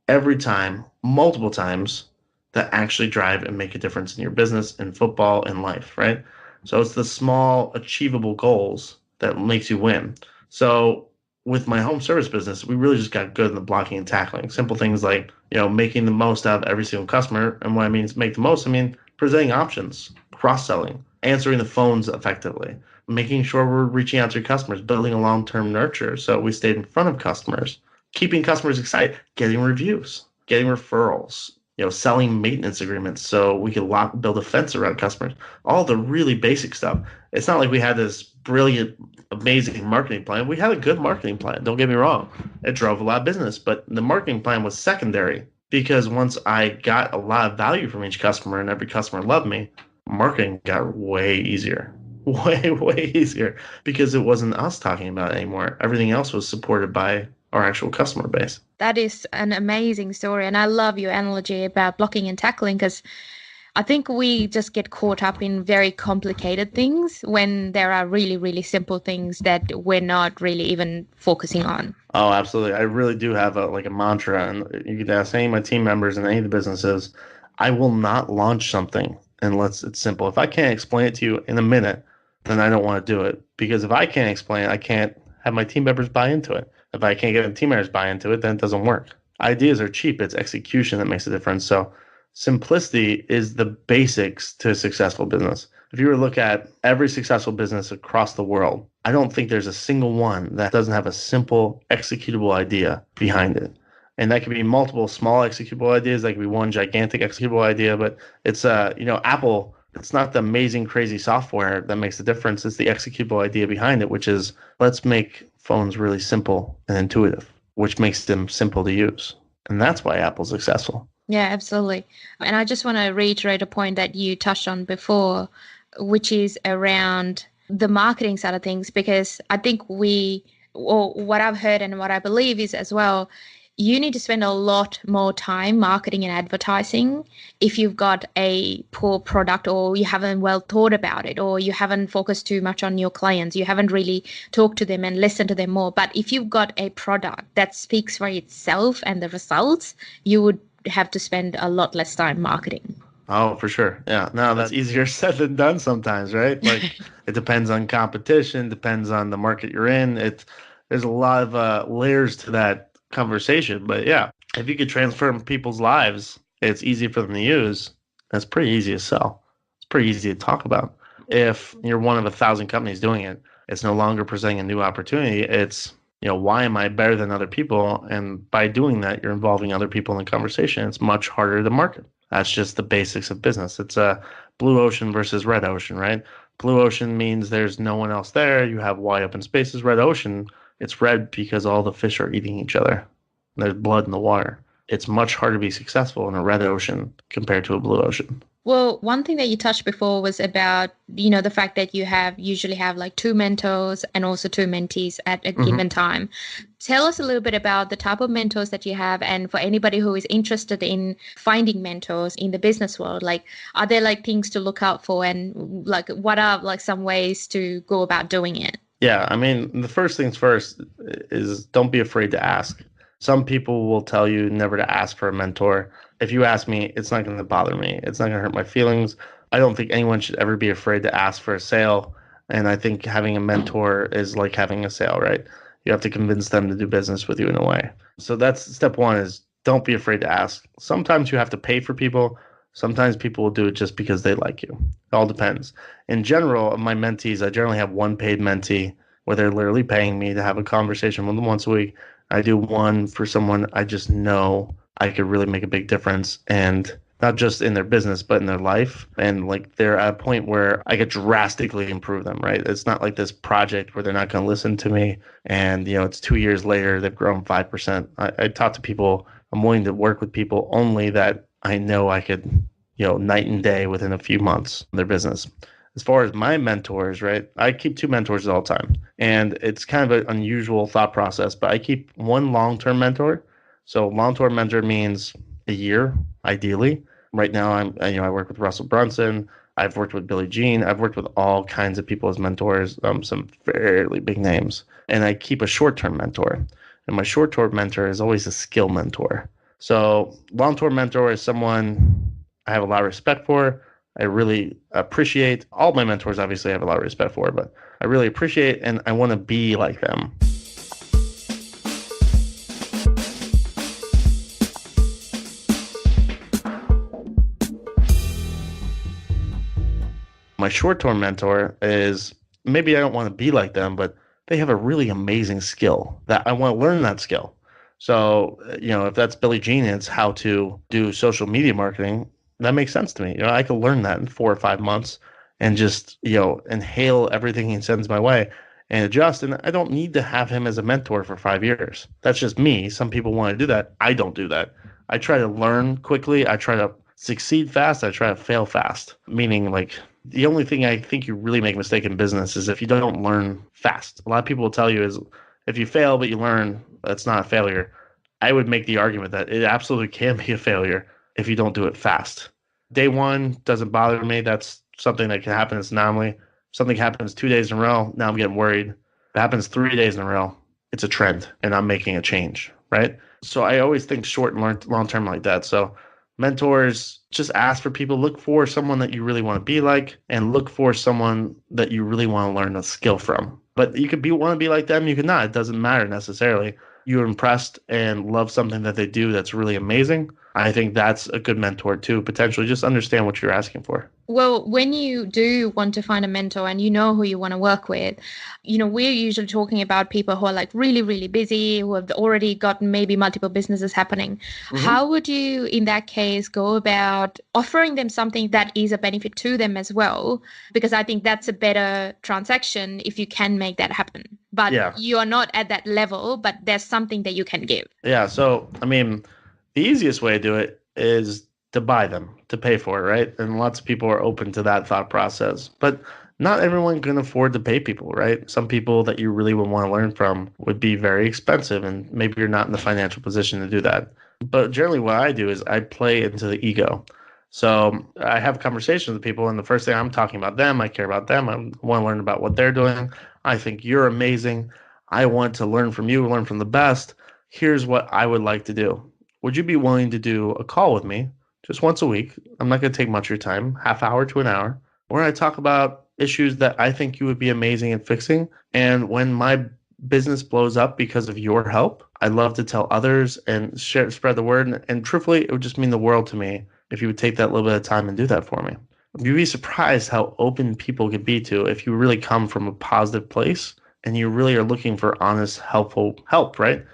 every time, multiple times that actually drive and make a difference in your business, in football, in life, right? So it's the small, achievable goals that makes you win. So with my home service business, we really just got good in the blocking and tackling. Simple things like, making the most out of every single customer. And what I mean is make the most, I mean presenting options, cross-selling, answering the phones effectively, making sure we're reaching out to your customers, building a long-term nurture so we stayed in front of customers, keeping customers excited, getting reviews, getting referrals, selling maintenance agreements so we could build a fence around customers. All the really basic stuff. It's not like we had this brilliant, amazing marketing plan. We had a good marketing plan. Don't get me wrong. It drove a lot of business, but the marketing plan was secondary because once I got a lot of value from each customer and every customer loved me, marketing got way easier. Way, way easier because it wasn't us talking about it anymore. Everything else was supported by our actual customer base. That is an amazing story. And I love your analogy about blocking and tackling because I think we just get caught up in very complicated things when there are really, really simple things that we're not really even focusing on. Oh, absolutely. I really do have a mantra, and you could ask any of my team members in any of the businesses, I will not launch something unless it's simple. If I can't explain it to you in a minute, then I don't want to do it. Because if I can't explain it, I can't have my team members buy into it. If I can't get the team members buy into it, then it doesn't work. Ideas are cheap. It's execution that makes a difference. So simplicity is the basics to a successful business. If you were to look at every successful business across the world, I don't think there's a single one that doesn't have a simple executable idea behind it. And that could be multiple small executable ideas. That could be one gigantic executable idea. But it's, Apple, it's not the amazing, crazy software that makes the difference. It's the executable idea behind it, which is let's make phones really simple and intuitive, which makes them simple to use. And that's why Apple's successful. Yeah, absolutely. And I just want to reiterate a point that you touched on before, which is around the marketing side of things, because I think what I've heard and what I believe is as well, you need to spend a lot more time marketing and advertising if you've got a poor product or you haven't well thought about it or you haven't focused too much on your clients. You haven't really talked to them and listened to them more. But if you've got a product that speaks for itself and the results, you would have to spend a lot less time marketing. Oh, for sure. Yeah. No, that's easier said than done sometimes, right? Like it depends on competition, depends on the market you're in. There's a lot of layers to that conversation. But yeah, if you could transform people's lives, it's easy for them to use. That's pretty easy to sell. It's pretty easy to talk about. If you're one of 1,000 companies doing it, it's no longer presenting a new opportunity. It's, why am I better than other people? And by doing that, you're involving other people in the conversation. It's much harder to market. That's just the basics of business. It's a blue ocean versus red ocean, right? Blue ocean means there's no one else there. You have wide open spaces. Red ocean, it's red because all the fish are eating each other. There's blood in the water. It's much harder to be successful in a red ocean compared to a blue ocean. Well, one thing that you touched before was about, the fact that you usually have like two mentors and also two mentees at a Mhm. given time. Tell us a little bit about the type of mentors that you have, and for anybody who is interested in finding mentors in the business world, like, are there like things to look out for, and like what are like some ways to go about doing it? Yeah, I mean, the first things first is don't be afraid to ask. Some people will tell you never to ask for a mentor. If you ask me, it's not going to bother me. It's not going to hurt my feelings. I don't think anyone should ever be afraid to ask for a sale. And I think having a mentor is like having a sale, right? You have to convince them to do business with you in a way. So that's step one is don't be afraid to ask. Sometimes you have to pay for people. Sometimes people will do it just because they like you. It all depends. In general, of my mentees, I generally have one paid mentee where they're literally paying me to have a conversation with them once a week. I do one for someone I just know I could really make a big difference, and not just in their business, but in their life. And like they're at a point where I could drastically improve them, right? It's not like this project where they're not going to listen to me. And, it's 2 years later, they've grown 5%. I talk to people, I'm willing to work with people only that I know I could, night and day within a few months of their business. As far as my mentors, right? I keep two mentors all the time. And it's kind of an unusual thought process, but I keep one long-term mentor. So long-term mentor means a year, ideally. Right now, I work with Russell Brunson. I've worked with Billie Jean. I've worked with all kinds of people as mentors, some fairly big names. And I keep a short-term mentor. And my short-term mentor is always a skill mentor. So long-term mentor is someone I have a lot of respect for. I really appreciate all my mentors. Obviously, I have a lot of respect for, but I really appreciate and I want to be like them. My short-term mentor is maybe I don't want to be like them, but they have a really amazing skill that I want to learn that skill. So, if that's Billie Jean, it's how to do social media marketing. That makes sense to me. I could learn that in 4 or 5 months and just, inhale everything he sends my way and adjust. And I don't need to have him as a mentor for 5 years. That's just me. Some people want to do that. I don't do that. I try to learn quickly. I try to succeed fast. I try to fail fast, meaning like the only thing I think you really make a mistake in business is if you don't learn fast. A lot of people will tell you is if you fail but you learn, that's not a failure. I would make the argument that it absolutely can be a failure if you don't do it fast. Day one doesn't bother me. That's something that can happen. It's an anomaly. If something happens 2 days in a row, now I'm getting worried. If it happens 3 days in a row, it's a trend and I'm making a change, right? So I always think short and long term like that. So mentors, just ask for people, look for someone that you really want to be like, and look for someone that you really want to learn a skill from. But you could want to be like them, you could not. It doesn't matter necessarily. You're impressed and love something that they do that's really amazing. I think that's a good mentor too, potentially. Just understand what you're asking for. Well, when you do want to find a mentor and you know who you want to work with, we're usually talking about people who are like really, really busy, who have already got maybe multiple businesses happening. Mm-hmm. How would you, in that case, go about offering them something that is a benefit to them as well? Because I think that's a better transaction if you can make that happen. But Yeah. you are not at that level, but there's something that you can give. Yeah. So, I mean, the easiest way to do it is to buy them, to pay for it, right? And lots of people are open to that thought process. But not everyone can afford to pay people, right? Some people that you really would want to learn from would be very expensive, and maybe you're not in the financial position to do that. But generally, what I do is I play into the ego. So I have conversations with people, and the first thing I'm talking about them, I care about them. I want to learn about what they're doing. I think you're amazing. I want to learn from you, learn from the best. Here's what I would like to do. Would you be willing to do a call with me just once a week? I'm not going to take much of your time, half hour to an hour, where I talk about issues that I think you would be amazing at fixing. And when my business blows up because of your help, I'd love to tell others and spread the word. And truthfully, it would just mean the world to me if you would take that little bit of time and do that for me. You'd be surprised how open people can be to if you really come from a positive place and you really are looking for honest, helpful help, right?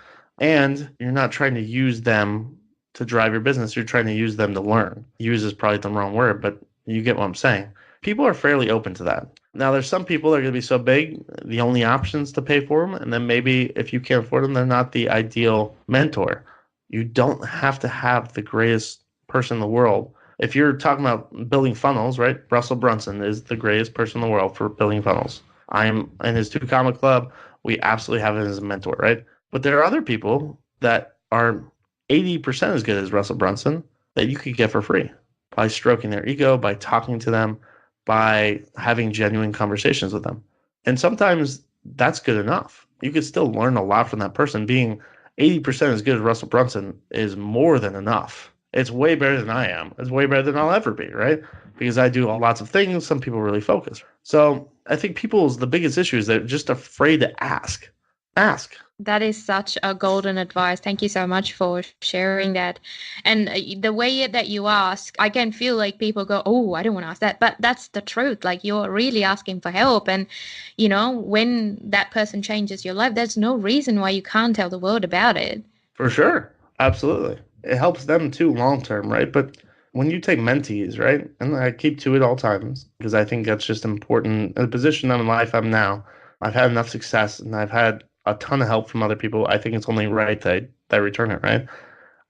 And you're not trying to use them to drive your business. You're trying to use them to learn. Use is probably the wrong word, but you get what I'm saying. People are fairly open to that. Now, there's some people that are going to be so big, the only options to pay for them. And then maybe if you can't afford them, they're not the ideal mentor. You don't have to have the greatest person in the world If you're talking about building funnels, right? Russell Brunson is the greatest person in the world for building funnels. I'm in his 2 Comma Club. We absolutely have him as a mentor, right? But there are other people that are 80% as good as Russell Brunson that you could get for free by stroking their ego, by talking to them, by having genuine conversations with them. And sometimes that's good enough. You could still learn a lot from that person. Being 80% as good as Russell Brunson is more than enough. It's way better than I am. It's way better than I'll ever be, right? Because I do lots of things. Some people really focus. So I think the biggest issue is they're just afraid to ask. Ask. That is such a golden advice. Thank you so much for sharing that. And the way that you ask, I can feel like people go, oh, I don't want to ask that. But that's the truth. Like you're really asking for help. And, when that person changes your life, there's no reason why you can't tell the world about it. For sure. Absolutely. It helps them too long term, right? But when you take mentees, right? And I keep to it all times because I think that's just important. In the position I'm in life I'm now, I've had enough success and I've had a ton of help from other people. I think it's only right that I return it, right?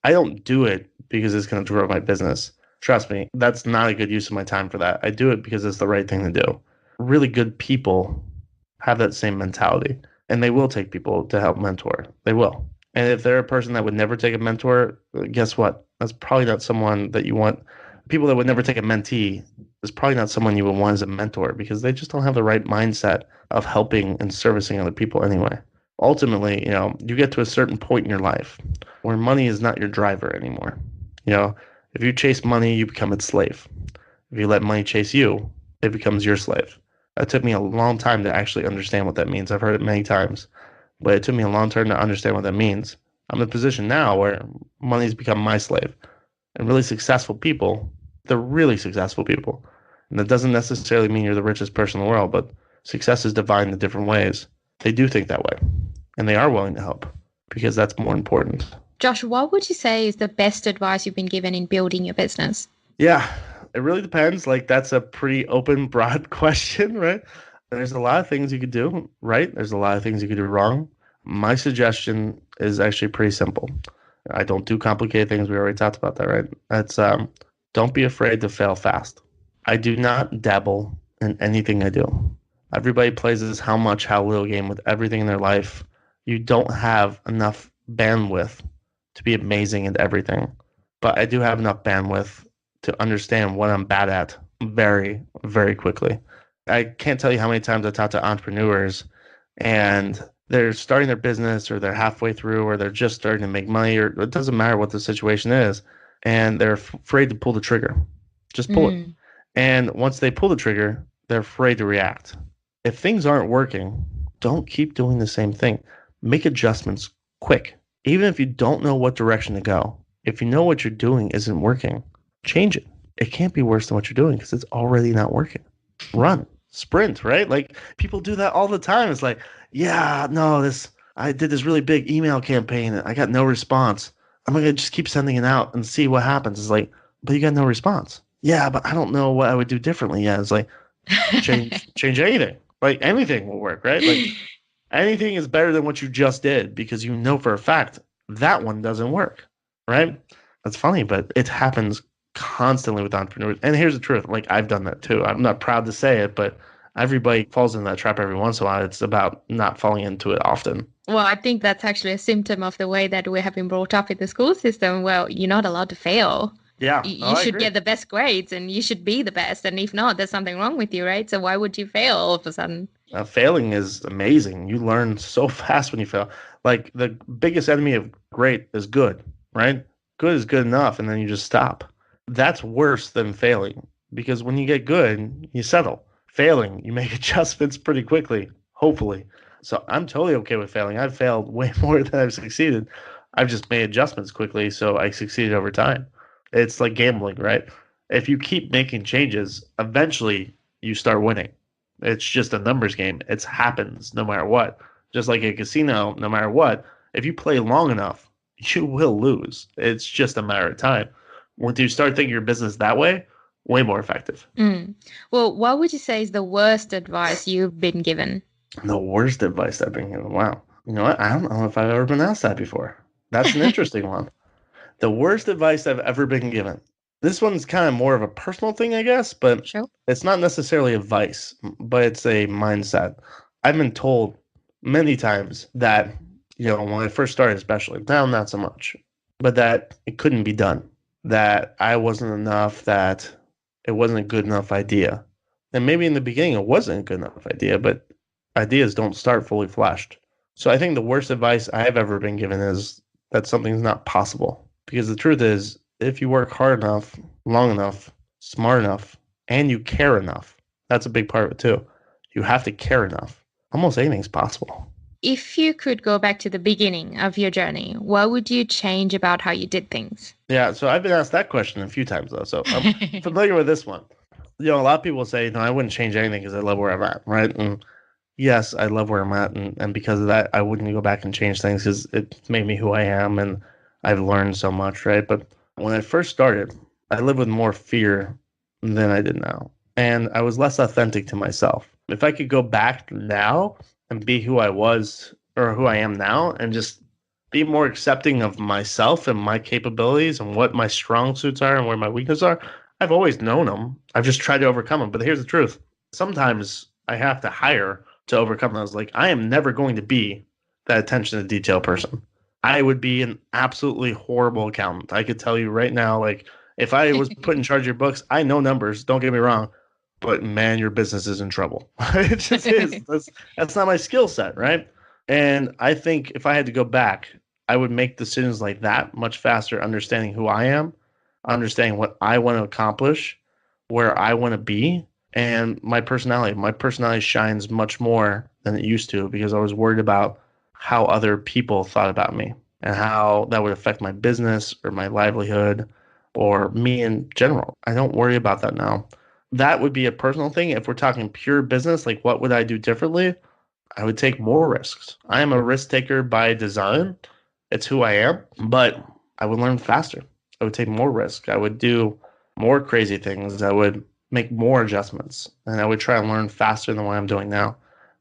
I don't do it because it's going to grow my business. Trust me, that's not a good use of my time for that. I do it because it's the right thing to do. Really good people have that same mentality and they will take people to help mentor. They will. And if they're a person that would never take a mentor, guess what? That's probably not someone that you want. People that would never take a mentee is probably not someone you would want as a mentor because they just don't have the right mindset of helping and servicing other people anyway. Ultimately, you get to a certain point in your life where money is not your driver anymore. If you chase money, you become its slave. If you let money chase you, it becomes your slave. That took me a long time to actually understand what that means. I've heard it many times, but it took me a long time to understand what that means. I'm in a position now where money's become my slave. And really successful people, they're really successful people. And that doesn't necessarily mean you're the richest person in the world, but success is defined in different ways. They do think that way. And they are willing to help because that's more important. Josh, what would you say is the best advice you've been given in building your business? Yeah, it really depends. That's a pretty open, broad question, right? There's a lot of things you could do right. There's a lot of things you could do wrong. My suggestion is actually pretty simple. I don't do complicated things. We already talked about that, right? That's don't be afraid to fail fast. I do not dabble in anything I do. Everybody plays this how little game with everything in their life. You don't have enough bandwidth to be amazing at everything. But I do have enough bandwidth to understand what I'm bad at very, very quickly. I can't tell you how many times I talk to entrepreneurs and they're starting their business or they're halfway through or they're just starting to make money or it doesn't matter what the situation is. And they're afraid to pull the trigger. Just pull it. And once they pull the trigger, they're afraid to react. If things aren't working, don't keep doing the same thing. Make adjustments quick. Even if you don't know what direction to go, if you know what you're doing isn't working, change it. It can't be worse than what you're doing because it's already not working. Run, sprint, right? People do that all the time. It's like, yeah, no, I did this really big email campaign and I got no response. I'm going to just keep sending it out and see what happens. It's like, but you got no response. Yeah, but I don't know what I would do differently. Yeah, it's like, change anything. Anything will work, right? Anything is better than what you just did because you know for a fact that one doesn't work, right? That's funny, but it happens constantly with entrepreneurs. And here's the truth. I've done that too. I'm not proud to say it, but everybody falls in that trap every once in a while. It's about not falling into it often. Well, I think that's actually a symptom of the way that we have been brought up in the school system. Well, you're not allowed to fail. Yeah. You should get the best grades and you should be the best. And if not, there's something wrong with you, right? So why would you fail all of a sudden? Failing is amazing. You learn so fast when you fail. The biggest enemy of great is good, right? Good is good enough, and then you just stop. That's worse than failing because when you get good, you settle. Failing, you make adjustments pretty quickly, hopefully. So I'm totally okay with failing. I've failed way more than I've succeeded. I've just made adjustments quickly, so I succeeded over time. It's like gambling, right? If you keep making changes, eventually you start winning. It's just a numbers game. It happens no matter what. Just like a casino, no matter what. If you play long enough, you will lose. It's just a matter of time. Once you start thinking your business that way, way more effective. Well, what would you say is the worst advice you've been given? The worst advice I've been given? Wow. You know what? I don't know if I've ever been asked that before. That's an interesting one. The worst advice I've ever been given. This one's kind of more of a personal thing, I guess, but Sure. it's not necessarily advice, but it's a mindset. I've been told many times that, when I first started, especially, now not so much, but that it couldn't be done, that I wasn't enough, that it wasn't a good enough idea. And maybe in the beginning it wasn't a good enough idea, but ideas don't start fully fleshed. So I think the worst advice I've ever been given is that something's not possible. Because the truth is, if you work hard enough, long enough, smart enough, and you care enough, that's a big part of it too. You have to care enough. Almost anything's possible. If you could go back to the beginning of your journey, what would you change about how you did things? Yeah, so I've been asked that question a few times though, so I'm familiar with this one. A lot of people say, no, I wouldn't change anything because I love where I'm at, right? And yes, I love where I'm at, and because of that, I wouldn't go back and change things because it made me who I am, and I've learned so much, right? But when I first started, I lived with more fear than I did now, and I was less authentic to myself. If I could go back now and be who I was or who I am now, and just be more accepting of myself and my capabilities and what my strong suits are and where my weaknesses are, I've always known them. I've just tried to overcome them. But here's the truth: sometimes I have to hire to overcome those. Like, I am never going to be that attention to detail person. I would be an absolutely horrible accountant. I could tell you right now, like, if I was put in charge of your books, I know numbers, don't get me wrong, but man, your business is in trouble. It just is. That's not my skill set, right? And I think if I had to go back, I would make decisions like that much faster, understanding who I am, understanding what I want to accomplish, where I want to be, and my personality. My personality shines much more than it used to because I was worried about how other people thought about me and how that would affect my business or my livelihood or me in general. I don't worry about that now. That would be a personal thing. If we're talking pure business, like what would I do differently? I would take more risks. I am a risk taker by design. It's who I am, but I would learn faster. I would take more risk. I would do more crazy things. I would make more adjustments, and I would try and learn faster than what I'm doing now.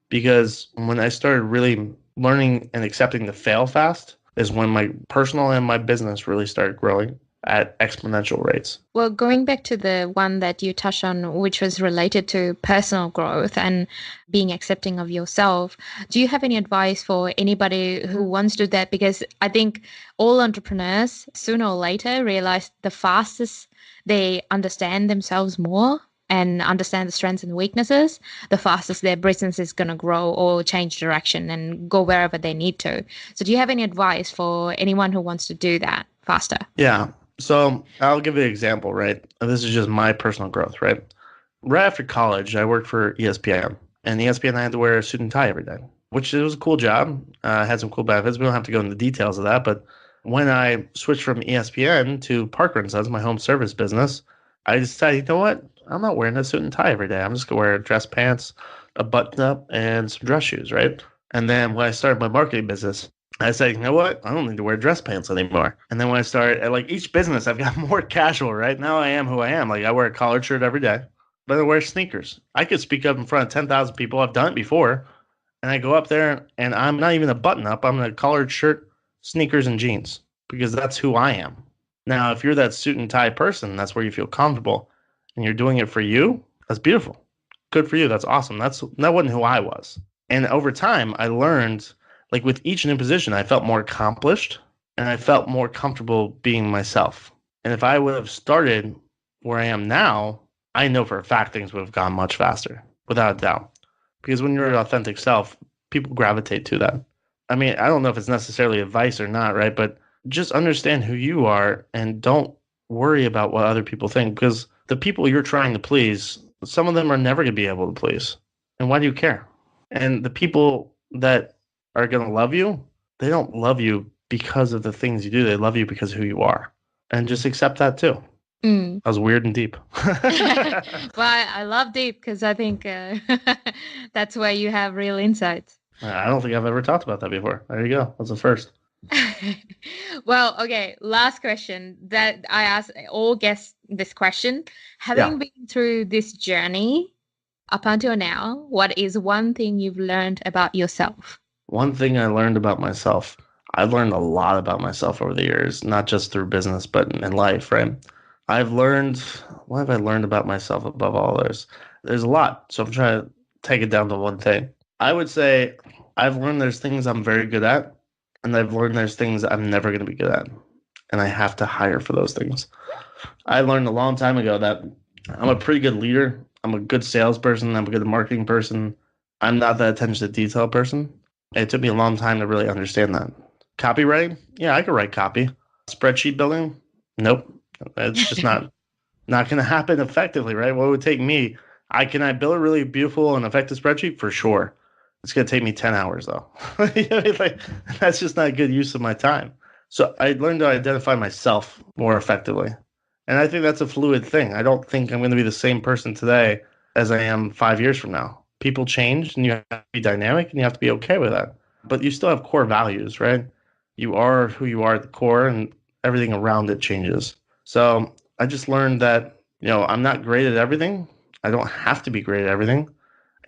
Because when I started really learning and accepting to fail fast is when my personal and my business really started growing at exponential rates. Well, going back to the one that you touched on, which was related to personal growth and being accepting of yourself, do you have any advice for anybody who wants to do that? Because I think all entrepreneurs sooner or later realize the fastest they understand themselves more and understand the strengths and weaknesses, the fastest their business is going to grow or change direction and go wherever they need to. So do you have any advice for anyone who wants to do that faster? Yeah. So I'll give you an example, right? This is just my personal growth, right? Right after college, I worked for ESPN, and ESPN I had to wear a suit and tie every day, which it was a cool job. Had some cool benefits. We don't have to go into the details of that, but when I switched from ESPN to Parker and Sons, my home service business, I decided, you know what? I'm not wearing a suit and tie every day. I'm just gonna wear dress pants, a button up, and some dress shoes, right? And then when I started my marketing business, I said, you know what? I don't need to wear dress pants anymore. And then when I started at like each business, I've got more casual, right? Now I am who I am. Like, I wear a collared shirt every day, but I wear sneakers. I could speak up in front of 10,000 people. I've done it before. And I go up there and I'm not even a button up. I'm in a collared shirt, sneakers, and jeans because that's who I am. Now, if you're that suit and tie person, that's where you feel comfortable and you're doing it for you, that's beautiful. Good for you. That's awesome. That wasn't who I was. And over time, I learned, like with each new position, I felt more accomplished and I felt more comfortable being myself. And if I would have started where I am now, I know for a fact things would have gone much faster, without a doubt. Because when you're your authentic self, people gravitate to that. I mean, I don't know if it's necessarily advice or not, right? But just understand who you are and don't worry about what other people think because the people you're trying to please, some of them are never going to be able to please. And why do you care? And the people that are going to love you, they don't love you because of the things you do. They love you because of who you are. And just accept that too. Mm. That was weird and deep. Well, I love deep because I think that's where you have real insights. I don't think I've ever talked about that before. There you go. That's the first. Well, okay, last question that I ask all guests this question. Having been through this journey up until now, what is one thing you've learned about yourself? One thing I learned about myself. I've learned a lot about myself over the years, not just through business, but in life, right? What have I learned about myself above all this? There's a lot. So I'm trying to take it down to one thing. I would say I've learned there's things I'm very good at, and I've learned there's things I'm never going to be good at. And I have to hire for those things. I learned a long time ago that I'm a pretty good leader. I'm a good salesperson. I'm a good marketing person. I'm not that attention to detail person. It took me a long time to really understand that. Copywriting? Yeah, I could write copy. Spreadsheet building? Nope. It's just not going to happen effectively, right? What would take me? Can I build a really beautiful and effective spreadsheet? For sure. It's going to take me 10 hours though. Like, that's just not a good use of my time. So I learned to identify myself more effectively. And I think that's a fluid thing. I don't think I'm going to be the same person today as I am 5 years from now. People change and you have to be dynamic and you have to be okay with that. But you still have core values, right? You are who you are at the core and everything around it changes. So I just learned that, I'm not great at everything. I don't have to be great at everything.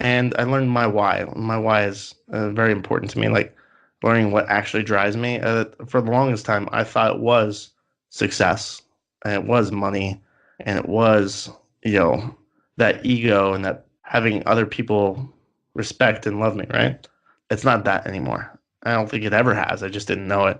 And I learned my why. My why is very important to me, like learning what actually drives me. For the longest time, I thought it was success and it was money and it was, that ego and that having other people respect and love me, right? It's not that anymore. I don't think it ever has. I just didn't know it.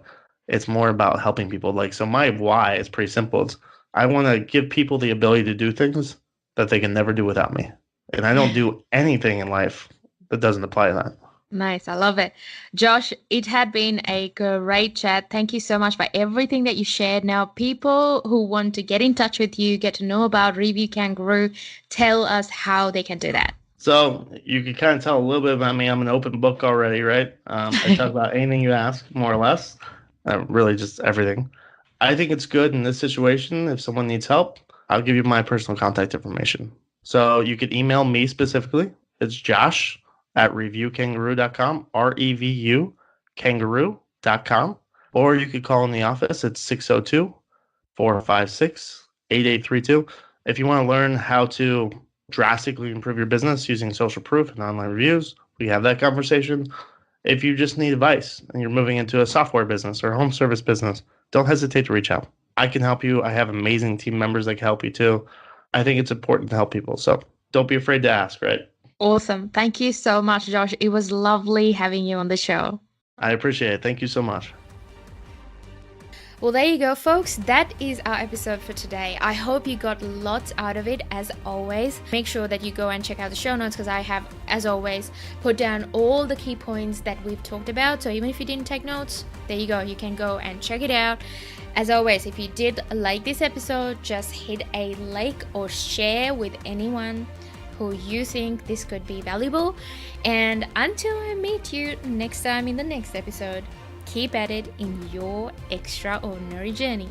It's more about helping people. Like, so my why is pretty simple. It's I want to give people the ability to do things that they can never do without me. And I don't do anything in life that doesn't apply to that. Nice. I love it. Josh, it had been a great chat. Thank you so much for everything that you shared. Now, people who want to get in touch with you, get to know about RevuKangaroo, tell us how they can do that. So you can kind of tell a little bit about me. I'm an open book already, right? I talk about anything you ask, more or less. Really just everything. I think it's good in this situation. If someone needs help, I'll give you my personal contact information. So you could email me specifically. It's josh@revukangaroo.com, REVU kangaroo.com. Or you could call in the office at 602-456-8832. If you want to learn how to drastically improve your business using social proof and online reviews, we have that conversation. If you just need advice and you're moving into a software business or a home service business, don't hesitate to reach out. I can help you. I have amazing team members that can help you too. I think it's important to help people. So don't be afraid to ask, right? Awesome. Thank you so much, Josh. It was lovely having you on the show. I appreciate it. Thank you so much. Well, there you go, folks. That is our episode for today. I hope you got lots out of it, as always. Make sure that you go and check out the show notes because I have, as always, put down all the key points that we've talked about. So even if you didn't take notes, there you go. You can go and check it out. As always, if you did like this episode, just hit a like or share with anyone who you think this could be valuable. And until I meet you next time in the next episode, keep at it in your extraordinary journey.